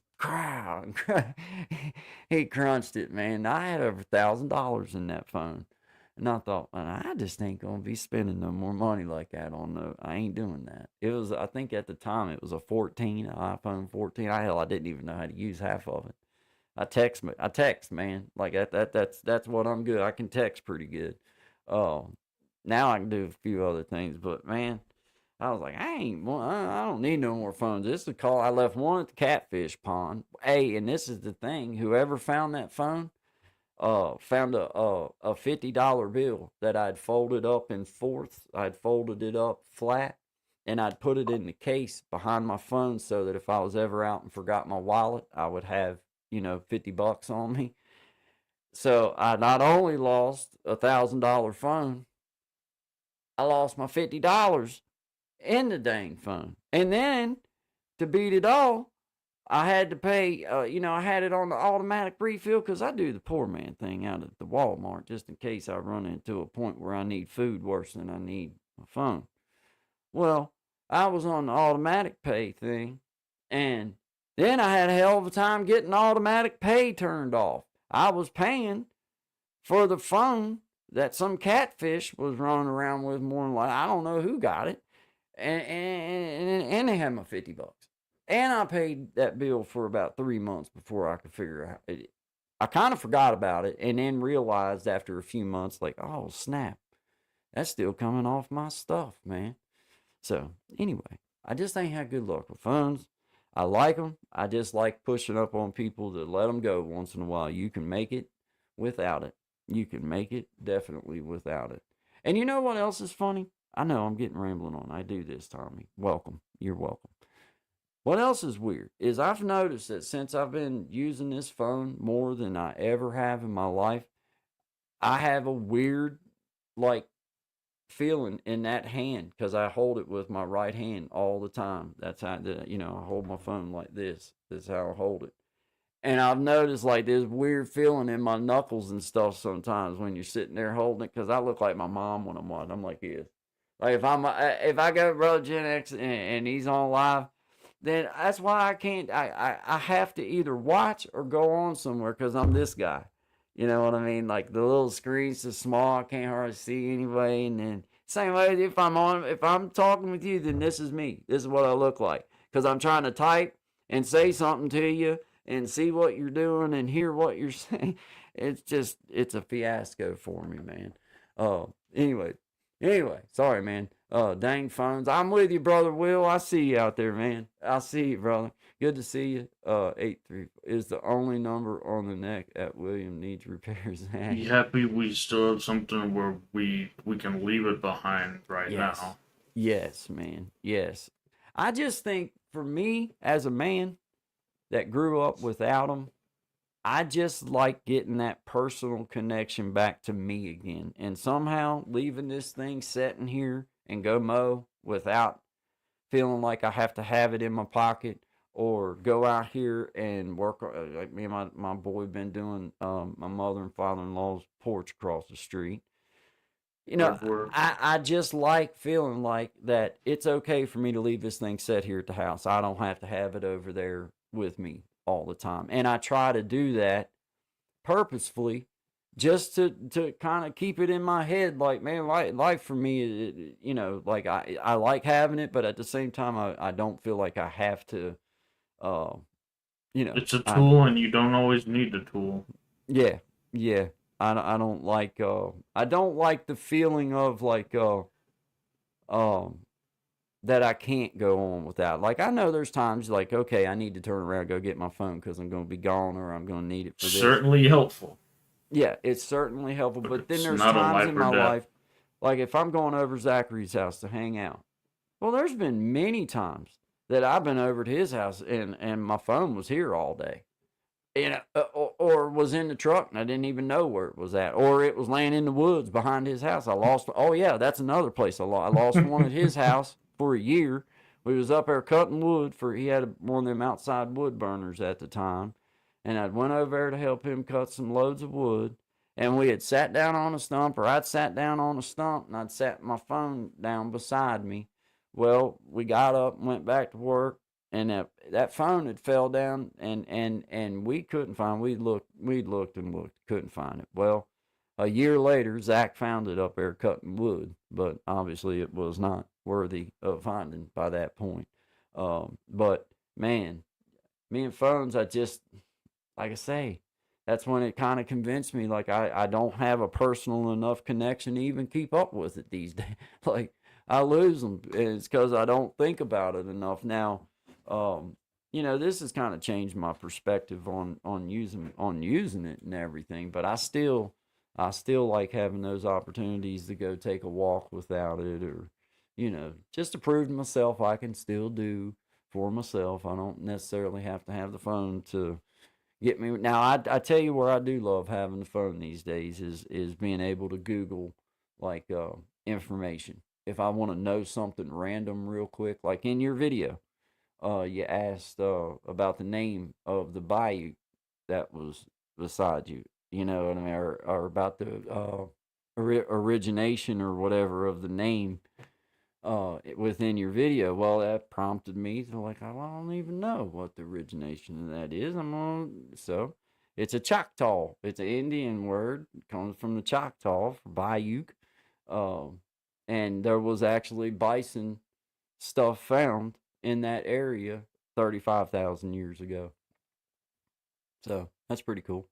crunched it, man. I had over $1,000 in that phone. And I thought, man, I just ain't gonna be spending no more money like that on no. I ain't doing that. It was, I think at the time it was a 14, an iPhone 14. I didn't even know how to use half of it. I text, man. Like that's what I'm good. I can text pretty good. Now I can do a few other things, but man, I was like, I don't need no more phones. This is a call. I left one at the catfish pond. Hey, and this is the thing. Whoever found that phone, found a $50 bill that I'd folded up in fourths. I'd folded it up flat, and I'd put it in the case behind my phone so that if I was ever out and forgot my wallet, I would have, $50 on me. So I not only lost $1,000 phone, I lost my $50 in the dang phone. And then to beat it all, I had to pay, I had it on the automatic refill because I do the poor man thing out at the Walmart just in case I run into a point where I need food worse than I need my phone. Well, I was on the automatic pay thing, and then I had a hell of a time getting automatic pay turned off. I was paying for the phone that some catfish was running around with more than like, I don't know who got it. And they had my $50. And I paid that bill for about 3 months before I could figure out it. I kind of forgot about it and then realized after a few months, like, oh, snap. That's still coming off my stuff, man. So, anyway, I just ain't had good luck with phones. I like them. I just like pushing up on people to let them go once in a while. You can make it without it. You can make it definitely without it. And you know what else is funny? I know I'm getting rambling on. I do this, Tommy. Welcome. You're welcome. What else is weird is I've noticed that since I've been using this phone more than I ever have in my life, I have a weird, feeling in that hand because I hold it with my right hand all the time. That's how, I hold my phone like this. This is how I hold it. And I've noticed this weird feeling in my knuckles and stuff sometimes when you're sitting there holding it because I look like my mom when I'm watching. I'm like this. Like if I go to Brother Gen X and he's on live, then that's why I can't. I have to either watch or go on somewhere because I'm this guy. You know what I mean? Like the little screen's so small, I can't hardly see anyway. And then same way if I'm talking with you, then this is me. This is what I look like because I'm trying to type and say something to you and see what you're doing and hear what you're saying. It's a fiasco for me, man. Anyway, sorry, man. Dang phones. I'm with you, brother Will. I see you out there, man. I see you, brother. Good to see you. 83 is the only number on the neck at William needs repairs. Be happy we still have something where we can leave it behind right Yes. now. Yes, man. Yes. I just think for me as a man that grew up without them, I just like getting that personal connection back to me again. And somehow leaving this thing sitting here and go mow without feeling like I have to have it in my pocket or go out here and work. Like me and my boy been doing my mother and father-in-law's porch across the street. I just like feeling like that it's okay for me to leave this thing set here at the house. I don't have to have it over there with me all the time. And I try to do that purposefully just to kind of keep it in my head. Like, man, life for me, I like having it, but at the same time, I don't feel like I have to, It's a tool and you don't always need the tool. Yeah. I don't like the feeling of that I can't go on without. Like I know there's times like, okay, I need to turn around and go get my phone because I'm going to be gone or I'm going to need it for this. Certainly helpful. Yeah, it's certainly helpful. But then there's not a times life in or my death. life, like if I'm going over Zachary's house to hang out. Well, there's been many times that I've been over to his house and my phone was here all day. or was in the truck and I didn't even know where it was at, or it was laying in the woods behind his house. I lost. Oh yeah, that's another place I lost one at his house for a year. We was up there cutting wood for. He had one of them outside wood burners at the time, and I went over there to help him cut some loads of wood. And we had sat down on a stump, or I'd sat down on a stump, and I'd sat my phone down beside me. Well, we got up and went back to work, and that phone had fell down, and we couldn't find. We'd looked and looked, couldn't find it. Well, a year later, Zach found it up there cutting wood, but obviously it was not worthy of finding by that point. But man, me and phones, I just, like I say, that's when it kind of convinced me, like, I don't have a personal enough connection to even keep up with it these days. Like, I lose them, and it's because I don't think about it enough. Now, this has kind of changed my perspective on using it and everything, but I still like having those opportunities to go take a walk without it, or, just to prove to myself I can still do for myself. I don't necessarily have to have the phone to get me. Now, I tell you where I do love having the phone these days is being able to Google, like, information. If I want to know something random real quick, like in your video, you asked about the name of the bayou that was beside you. You know what I mean? Or about the origination or whatever of the name within your video. Well, that prompted me to, like, I don't even know what the origination of that is. So it's a Choctaw. It's an Indian word. It comes from the Choctaw for bayou. And there was actually bison stuff found in that area 35,000 years ago. So that's pretty cool.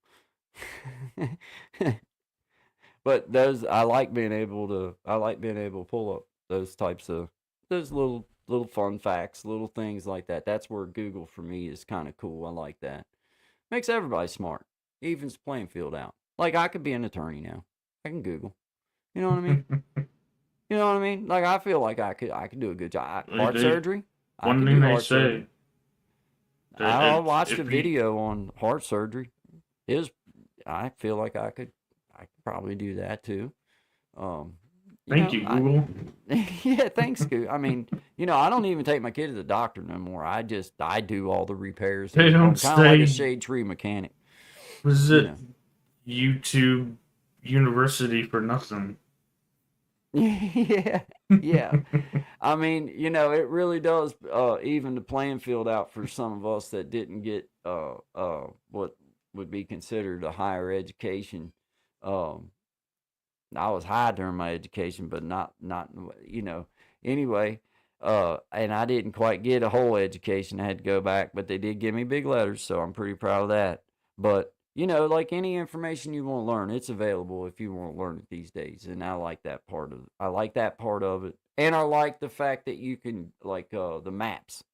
But I like being able to pull up those little fun facts, little things like that. That's where Google for me is kind of cool. I like that. Makes everybody smart. Evens the playing field out. Like, I could be an attorney now. I can Google. You know what I mean? You know what I mean? Like, I feel like I could do a good job. Heart surgery. One thing they say. I watched a video on heart surgery. I feel like I could probably do that too. Thank you, Google. Yeah, thanks, Google. I mean, I don't even take my kid to the doctor no more. I do all the repairs. They don't kind of like a shade tree mechanic. Was it YouTube University for nothing? Yeah. I mean, it really does even the playing field out for some of us that didn't get what would be considered a higher education. I was high during my education, but not anyway. And I didn't quite get a whole education. I had to go back, but they did give me big letters, so I'm pretty proud of that. But like any information you want to learn, it's available if you want to learn it these days. And I like that part of it. And I like the fact that you can, like, the maps,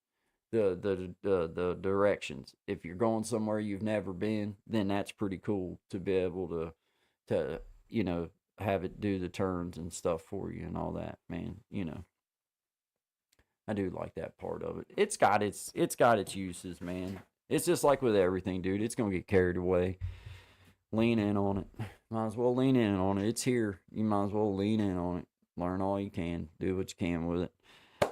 the directions. If you're going somewhere you've never been, then that's pretty cool to be able to have it do the turns and stuff for you and all that, man. I do like that part of it. It's got its uses, man. It's just like with everything, dude. It's gonna get carried away. Lean in on it. Might as well lean in on it. It's here. You might as well lean in on it. Learn all you can. Do what you can with it.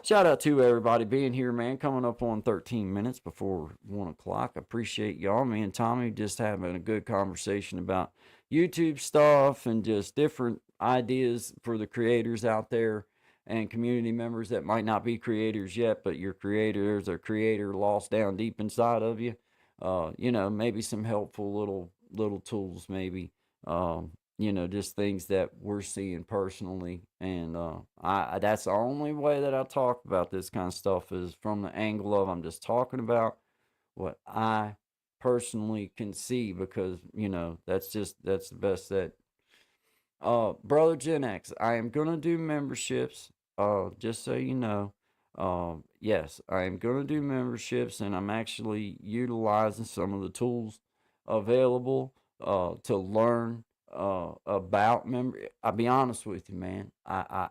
Shout out to everybody being here, man. Coming up on 13 minutes before 1 o'clock. I appreciate y'all. Me and Tommy just having a good conversation about YouTube stuff and just different ideas for the creators out there and community members that might not be creators yet, but your creators or creator lost down deep inside of you. Maybe some helpful little tools, maybe. Just things that we're seeing personally. And that's the only way that I talk about this kind of stuff is from the angle of I'm just talking about what I personally can see, because that's the best that Brother Gen X, I am gonna do memberships, just so you know. Yes, I am gonna do memberships, and I'm actually utilizing some of the tools available to learn about I'll be honest with you, man. I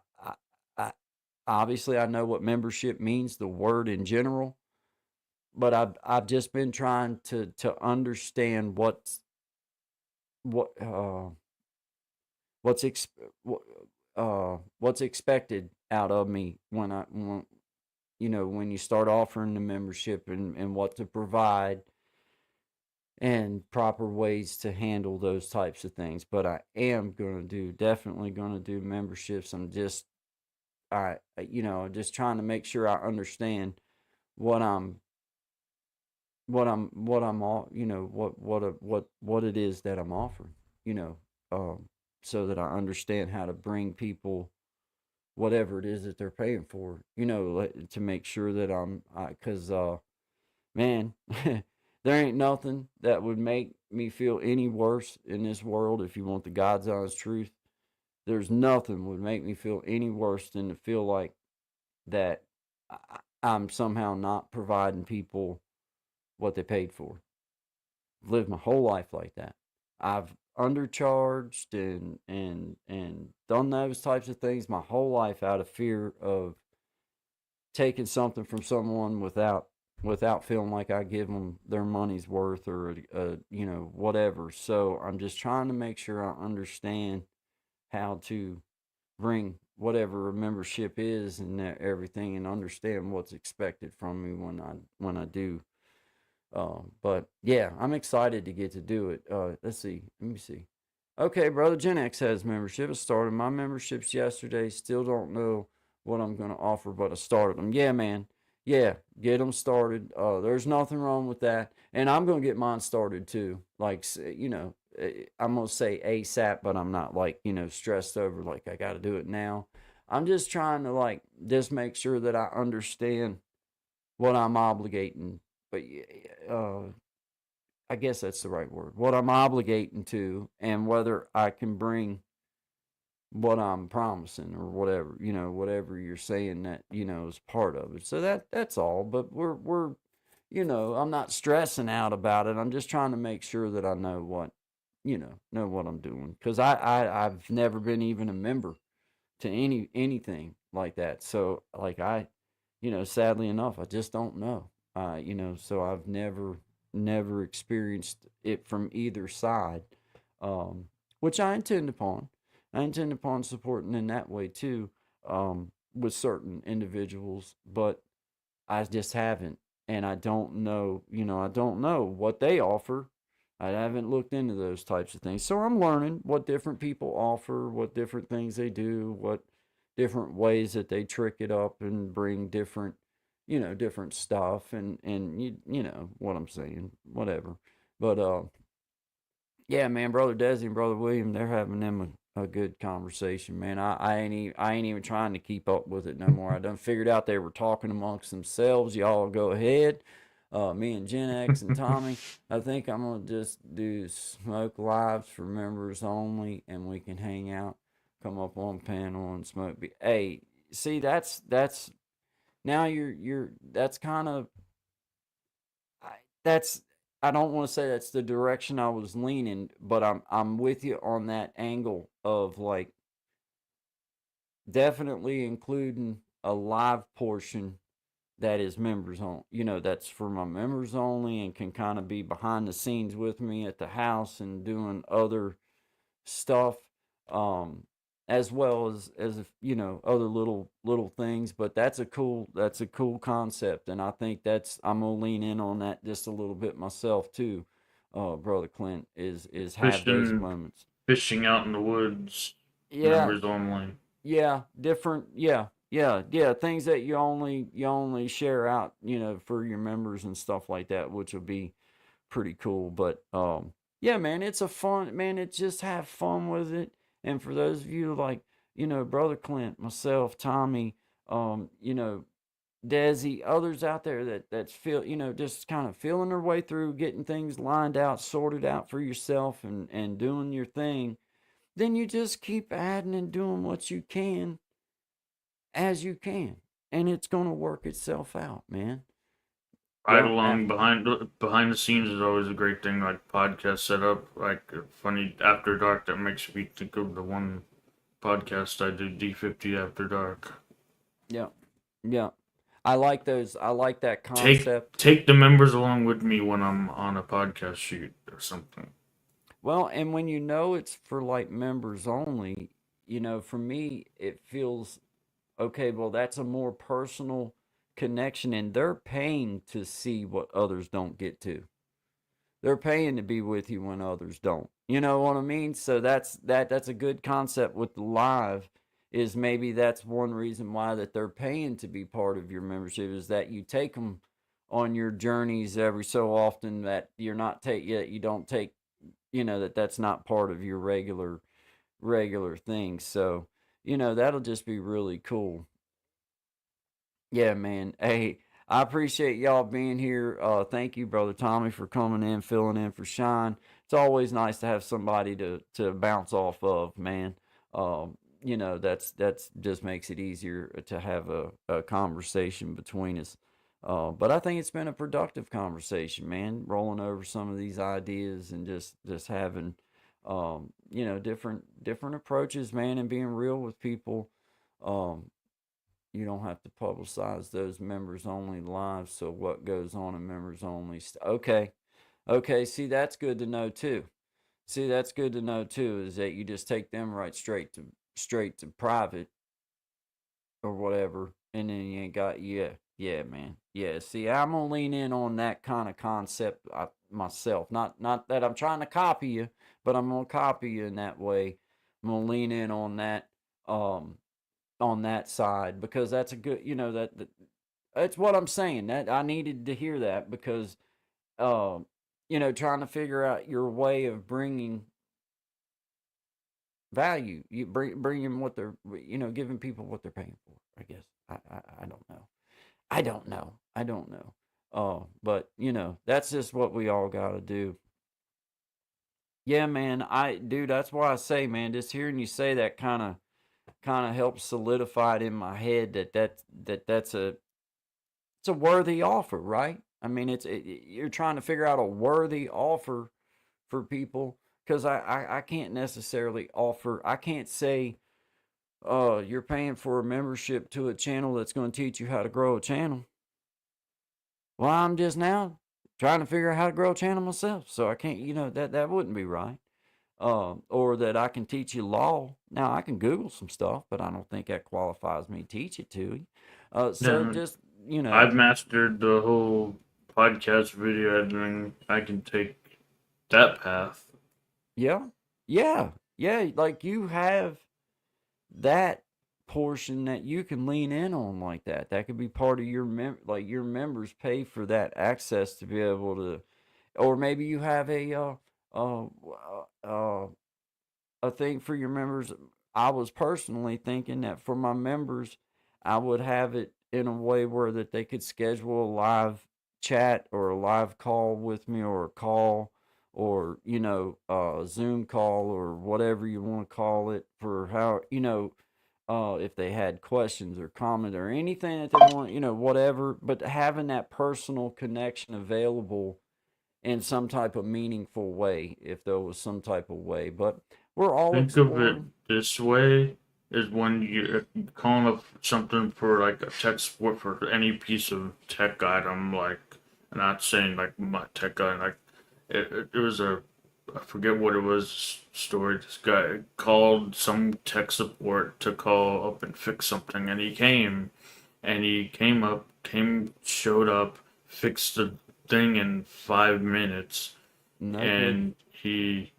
obviously I know what membership means, the word in general, but I've just been trying to understand what what's ex- what's expected out of me when when you start offering the membership, and what to provide and proper ways to handle those types of things. But I am definitely gonna do memberships. Just trying to make sure I understand what I'm all what it is that I'm offering, you know, so that I understand how to bring people whatever it is that they're paying for, to make sure that because man, there ain't nothing that would make me feel any worse in this world. If you want the God's honest truth, there's nothing would make me feel any worse than to feel like that I'm somehow not providing people what they paid for. I've lived my whole life like that. I've undercharged and done those types of things my whole life out of fear of taking something from someone without feeling like I give them their money's worth, or whatever. So I'm just trying to make sure I understand how to bring whatever a membership is and everything, and understand what's expected from me when I do. But yeah, I'm excited to get to do it. Let's see. Let me see. Okay, brother Gen X has membership. I started my memberships yesterday. Still don't know what I'm gonna offer, but I started them. Yeah, man. Yeah, get them started. There's nothing wrong with that, and I'm gonna get mine started too. Like, I'm gonna say ASAP, but I'm not like stressed over like I got to do it now. I'm just trying to like just make sure that I understand what I'm obligating, but I guess that's the right word. What I'm obligating to, and whether I can bring what I'm promising, or whatever, whatever you're saying that, is part of it. So that's all. But we're I'm not stressing out about it. I'm just trying to make sure that I know what I'm doing, because I've never been even a member to anything like that. So like sadly enough, I just don't know. So I've never experienced it from either side, um, which I intend upon supporting in that way too, with certain individuals, but I just haven't, and I don't know. I don't know what they offer. I haven't looked into those types of things, so I'm learning what different people offer, what different things they do, what different ways that they trick it up and bring different stuff, and you know what I'm saying, whatever. But yeah, man, brother Desi and brother William, they're having them a good conversation, man. I ain't even trying to keep up with it no more. I done figured out they were talking amongst themselves. Y'all go ahead. Me and Gen X and Tommy, I think I'm gonna just do smoke lives for members only, and we can hang out, come up on panel and smoke. Hey, see, that's now you're that's kind of that's I don't want to say that's the direction I was leaning, but I'm with you on that angle of like definitely including a live portion that is members on, that's for my members only, and can kind of be behind the scenes with me at the house and doing other stuff, um as well as other little things. But that's a cool concept, and I think I'm gonna lean in on that just a little bit myself too. Brother Clint, is have those Fishing, moments. fishing out in the woods, Yeah, members only. yeah, different. Yeah, things that you only share out, for your members and stuff like that, which will be pretty cool. But yeah, man, it's a fun, man. It's just have fun with it. And for those of you like, brother Clint, myself, Tommy, Desi, others out there that's feel, just kind of feeling their way through, getting things lined out, sorted out for yourself, and doing your thing, then you just keep adding and doing what you can as you can, and it's gonna work itself out, man. Ride Don't along behind the scenes is always a great thing. Like podcast setup, like funny after dark. That makes me think of the one podcast I did, D50 After Dark. Yeah, yeah. I like those. I like that Take concept. take the members along with me when I'm on a podcast shoot or something. Well, and when you know it's for like members only, for me, it feels okay. Well, that's a more personal connection, and they're paying to see what others don't get to. They're paying to be with you when others don't. You know what I mean? So that's a good concept with the live, is maybe that's one reason why that they're paying to be part of your membership, is that you take them on your journeys every so often, that you're not take yet you don't take, that's not part of your regular thing. So, that'll just be really cool. Yeah, man. Hey, I appreciate y'all being here. Thank you, brother Tommy, for coming in, filling in for Shine. It's always nice to have somebody to bounce off of, man. That's just makes it easier to have a conversation between us. But I think it's been a productive conversation, man. Rolling over some of these ideas and just having, different approaches, man, and being real with people. Um, you don't have to publicize those members only lives. So what goes on in members only? Okay. Okay. See, that's good to know too. See, that's good to know too, is that you just take them right straight to private or whatever. And then you ain't got, yeah, yeah, man. Yeah. See, I'm going to lean in on that kind of concept myself. Not that I'm trying to copy you, but I'm going to copy you in that way. I'm going to lean in um, on that side, because that's a good, that's what I'm saying. That I needed to hear that, because um trying to figure out your way of bringing value, you bringing what they're, giving people what they're paying for, I guess. I don't know. I don't know. But that's just what we all got to do. Yeah, man. Dude, that's why I say, man, just hearing you say that kind of helps solidify it in my head that's it's a worthy offer, right? I mean, you're trying to figure out a worthy offer for people, because I can't necessarily offer. I can't say, you're paying for a membership to a channel that's going to teach you how to grow a channel. Well, I'm just now trying to figure out how to grow a channel myself, so I can't. That wouldn't be right. Or that I can teach you law. Now I can Google some stuff, but I don't think that qualifies me to teach it to you. So Yeah, just I've mastered the whole podcast video editing. I can take that path. yeah, yeah, yeah. Like you have that portion that you can lean in on like that. That could be part of your like your members pay for that access to be able to, or maybe you have uh, uh, a thing for your members. I was personally thinking that for my members, I would have it in a way where that they could schedule a live chat or a live call with me, or a call, or a Zoom call, or whatever you want to call it, for how if they had questions or comment or anything that they want, whatever, but having that personal connection available in some type of meaningful way, if there was some type of way. But we're all Think of it exploring. this way: is when you're calling up something for like a tech support for any piece of tech item, like, I'm not saying like my tech item, like it was I forget what it was, story. This guy called some tech support to call up and fix something, and he came up, showed up, fixed the thing in 5 minutes, No good. and he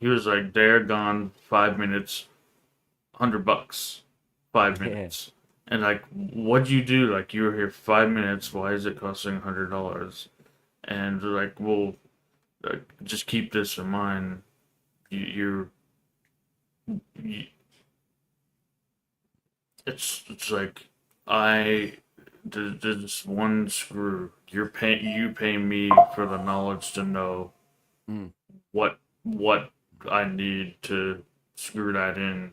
was like, "There, gone, 5 minutes, $100, five Yeah, minutes." And like, what'd you do? Like, you were here 5 minutes. Why is it costing $100? And they're like, well, just keep this in mind. You, you it's like, I there's one screw. You pay me for the knowledge to know mm, what I need to screw that in,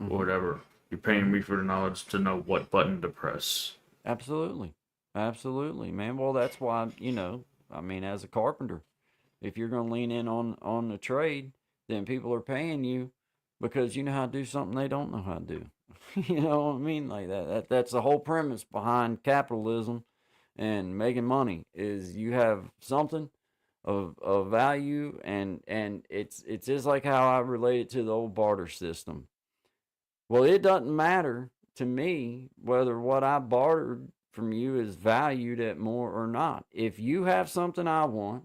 or hmm, whatever. You're paying hmm. me for the knowledge to know what button to press. Absolutely, absolutely, man. Well, that's why I mean, as a carpenter, if you're going to lean in on the trade, then people are paying you because you know how to do something they don't know how to do. You know what I mean? Like that's the whole premise behind capitalism and making money is you have something of value, and it's just like how I relate it to the old barter system. Well, it doesn't matter to me whether what I bartered from you is valued at more or not. If you have something I want,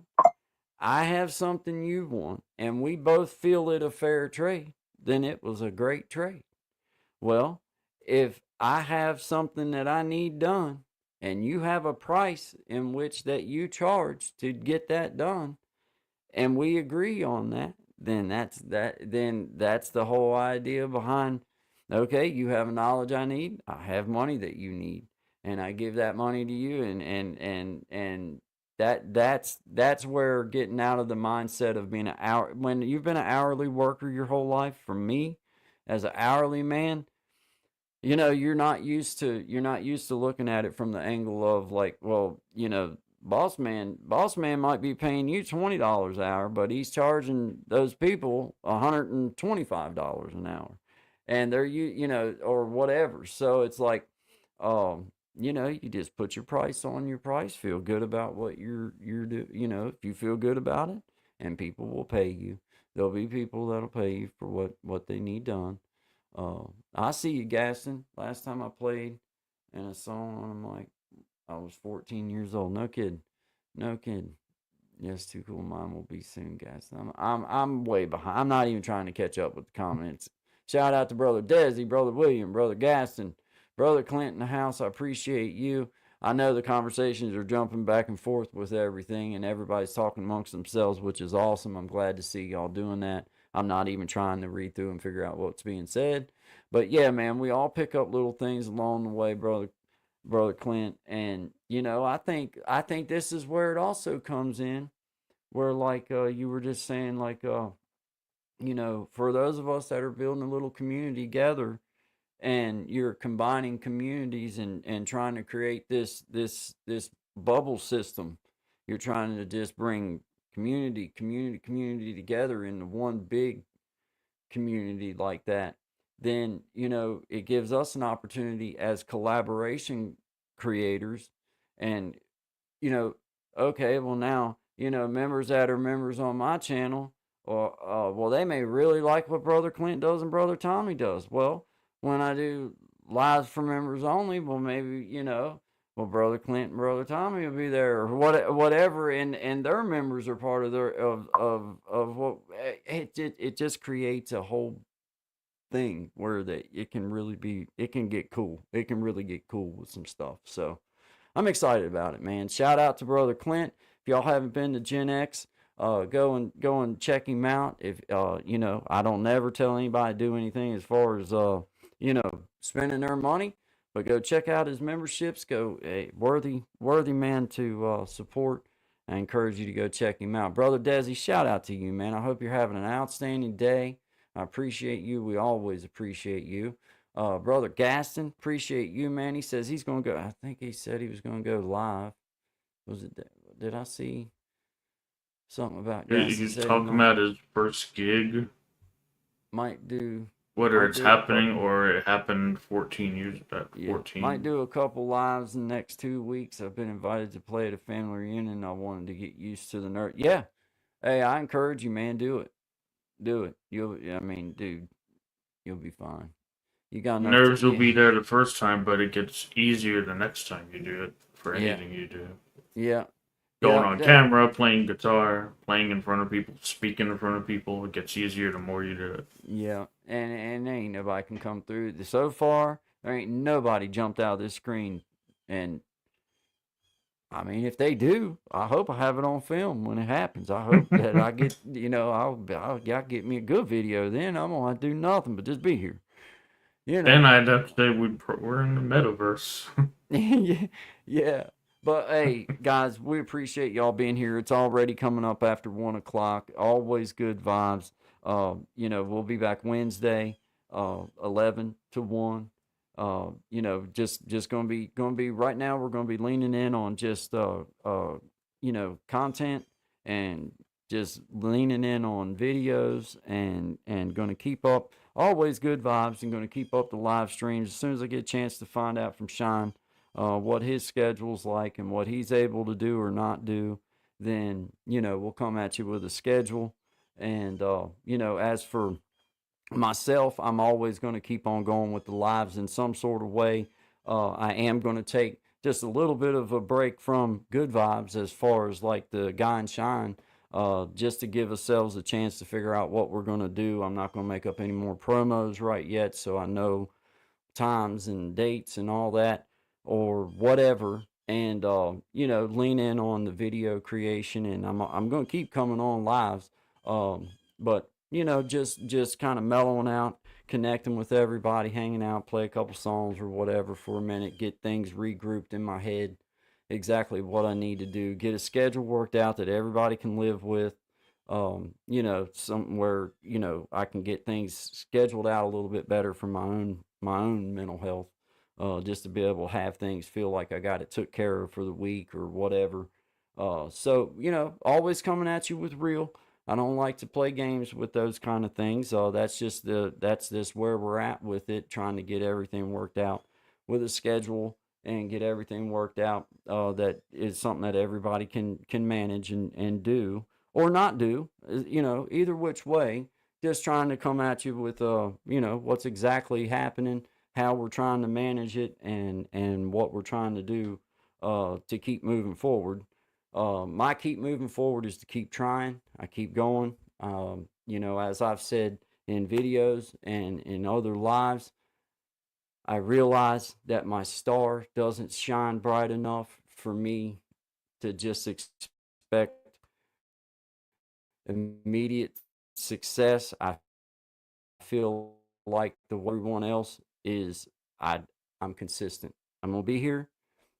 I have something you want, and we both feel it a fair trade, then it was a great trade. Well, if I have something that I need done and you have a price in which that you charge to get that done and we agree on that, then that's the whole idea behind okay, you have knowledge I need, I have money that you need, and I give that money to you, and that's where getting out of the mindset of being an hour when you've been an hourly worker your whole life. For me as an hourly man, you're not used to looking at it from the angle of like, well, boss man might be paying you $20 an hour, but he's charging those people $125 an hour, and they're or whatever. So it's like, you just put your price on your price, feel good about what you're do. If you feel good about it, and people will pay you. There'll be people that'll pay you for what they need done. I see you, Gaston. Last time I played in a song, I'm like, I was 14 years old. No kidding. No kidding. Yes, too cool. Mine will be soon, Gaston. I'm way behind. I'm not even trying to catch up with the comments. Shout out to Brother Desi, Brother William, Brother Gaston, Brother Clint in the house. I appreciate you. I know the conversations are jumping back and forth with everything, and everybody's talking amongst themselves, which is awesome. I'm glad to see y'all doing that. I'm not even trying to read through and figure out what's being said. But yeah, man, we all pick up little things along the way, brother Clint. And I think this is where it also comes in, where like you were just saying, like for those of us that are building a little community together, and you're combining communities and trying to create this bubble system. You're trying to just bring community together into one big community like that. Then it gives us an opportunity as collaboration creators, and you know okay, well now members that are members on my channel, or well, they may really like what Brother Clint does and Brother Tommy does. Well, when I do lives for members only, well, maybe well, Brother Clint and Brother Tommy will be there, or whatever, and their members are part of their of what it just creates a whole thing where that it can get cool. It can really get cool with some stuff. So I'm excited about it, man. Shout out to Brother Clint. If y'all haven't been to Gen X, go and check him out. If I don't never tell anybody to do anything as far as spending their money, but go check out his memberships. Go a worthy man to support. I encourage you to go check him out. Brother Desi, shout out to you, man. I hope you're having an outstanding day. I appreciate you. We always appreciate you. Brother Gaston, appreciate you, man. He says he's going to go. I think he said he was going to go live. Was it? Did I see something about Gaston? He's talking about his first gig. Might do. Whether it's happening or it happened 14 years back. Yeah, 14. Might do a couple lives in the next 2 weeks. I've been invited to play at a family reunion. I wanted to get used to the nerd. Yeah. Hey, I encourage you, man. Do it. Do it. Dude, you'll be fine. You got nerves will be there the first time, but it gets easier the next time you do it for anything you do. Yeah. Going on camera, playing guitar, playing in front of people, speaking in front of people, it gets easier the more you do it. Yeah, and there ain't nobody can come through. So far, there ain't nobody jumped out of this screen, and I mean, if they do, I hope I have it on film when it happens. I hope that I get, I'll get me a good video. Then I'm gonna have to do nothing but just be here. Then I'd have to say we're in the metaverse. yeah. But hey, guys, we appreciate y'all being here. It's already coming up after 1 o'clock. Always good vibes. We'll be back Wednesday, 11 to 1. Just gonna be right now. We're gonna be leaning in on just content and just leaning in on videos and going to keep up always good vibes and going to keep up the live streams as soon as I get a chance to find out from Sean what his schedule's like and what he's able to do or not do. Then we'll come at you with a schedule. And as for myself, I'm always going to keep on going with the lives in some sort of way. I am going to take just a little bit of a break from good vibes as far as like the Guy and Shine, just to give ourselves a chance to figure out what we're going to do. I'm not going to make up any more promos right yet, so I know times and dates and all that or whatever. And lean in on the video creation, and I'm going to keep coming on lives, but just kind of mellowing out, connecting with everybody, hanging out, play a couple songs or whatever for a minute, get things regrouped in my head, exactly what I need to do, get a schedule worked out that everybody can live with, something where, I can get things scheduled out a little bit better for my own mental health, just to be able to have things feel like I got it took care of for the week or whatever. So, always coming at you with real. I don't like to play games with those kind of things. That's just where we're at with it, trying to get everything worked out with a schedule and get everything worked out. That is something that everybody can manage and do or not do, either which way, just trying to come at you with, what's exactly happening, how we're trying to manage it, and what we're trying to do, to keep moving forward. My keep moving forward is to keep trying. I keep going. As I've said in videos and in other lives, I realize that my star doesn't shine bright enough for me to just expect immediate success. I feel like everyone else is, I'm consistent. I'm going to be here.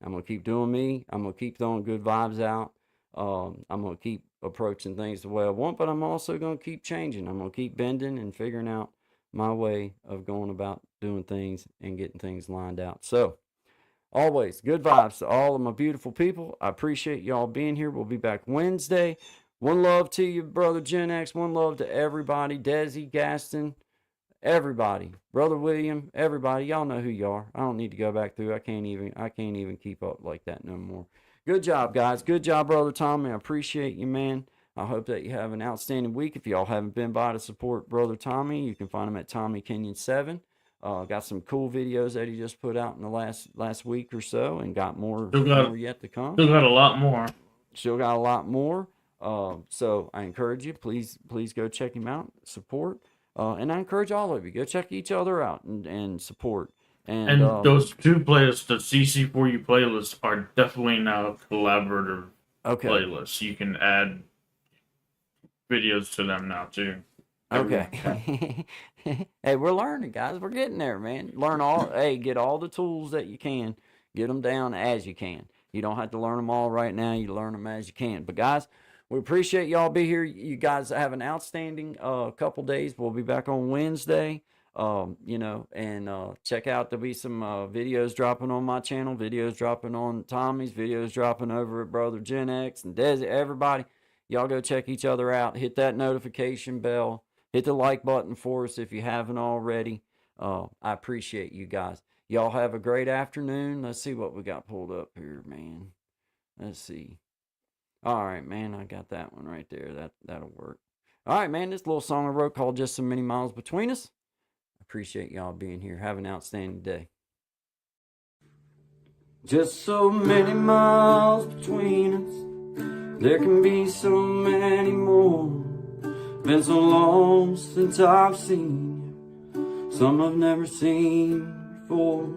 I'm going to keep doing me. I'm going to keep throwing good vibes out. I'm going to keep approaching things the way I want, but I'm also going to keep changing. I'm going to keep bending and figuring out my way of going about doing things and getting things lined out. So, always good vibes to all of my beautiful people. I appreciate y'all being here. We'll be back Wednesday. One love to you, brother Gen X. One love to everybody. Desi, Gaston, everybody, brother William, everybody. Y'all know who you are. I don't need to go back through. I can't even keep up like that no more. Good job, guys. Good job, brother Tommy. I appreciate you, man. I hope that you have an outstanding week. If y'all haven't been by to support brother Tommy, you can find him at Tommy Kenyon 7. Got some cool videos that he just put out in the last week or so, and got more yet to come. Still got a lot more. Still got a lot more. So I encourage you, please go check him out, support. And I encourage all of you, go check each other out and support. And those two playlists, the CC4U playlists, are definitely now collaborative playlists. You can add videos to them now too. Okay. Hey, we're learning, guys. We're getting there, man. Get all the tools that you can. Get them down as you can. You don't have to learn them all right now. You learn them as you can. But guys, we appreciate y'all be here. You guys have an outstanding couple days. We'll be back on Wednesday. Check out, there'll be some videos dropping on my channel, videos dropping on Tommy's, videos dropping over at brother Gen X and Desi. Everybody, y'all go check each other out. Hit that notification bell. Hit the like button for us if you haven't already. I appreciate you guys. Y'all have a great afternoon. Let's see what we got pulled up here, man. Let's see. All right, man, I got that one right there. That'll work. All right, man, this little song I wrote called Just So Many Miles Between Us. Appreciate y'all being here. Have an outstanding day. Just so many miles between us. There can be so many more. Been so long since I've seen you. Some I've never seen before.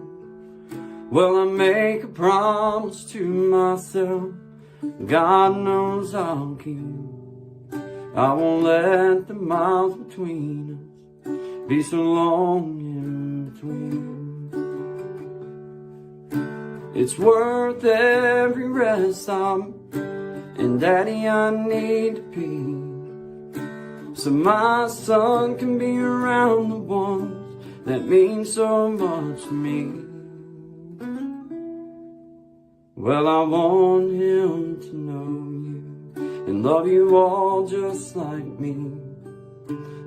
Well, I make a promise to myself. God knows I'll keep. I won't let the miles between us be so long in between. It's worth every rest I'm, and Daddy, I need to be, so my son can be around the ones that mean so much to me. Well, I want him to know you and love you all just like me.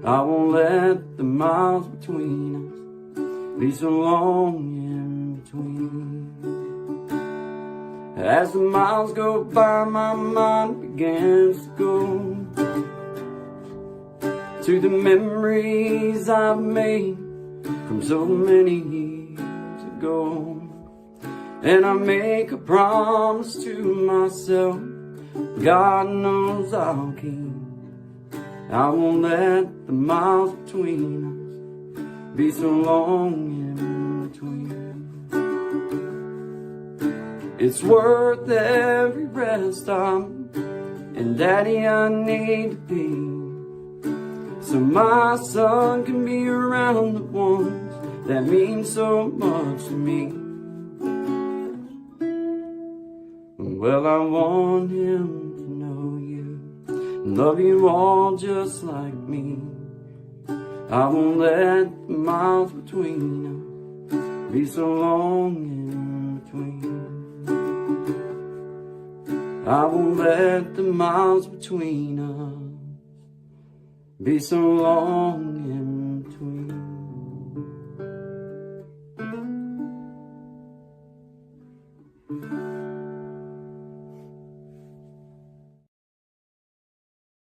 I won't let the miles between us be so long in between. As the miles go by, my mind begins to go to the memories I've made from so many years ago. And I make a promise to myself, God knows I'll keep. I won't let the miles between us be so long in between. It's worth every rest stop, and Daddy, I need to be, so my son can be around the ones that mean so much to me. Well, I want him to know you, love you all just like me. I won't let the miles between us be so long in between. I won't let the miles between us be so long in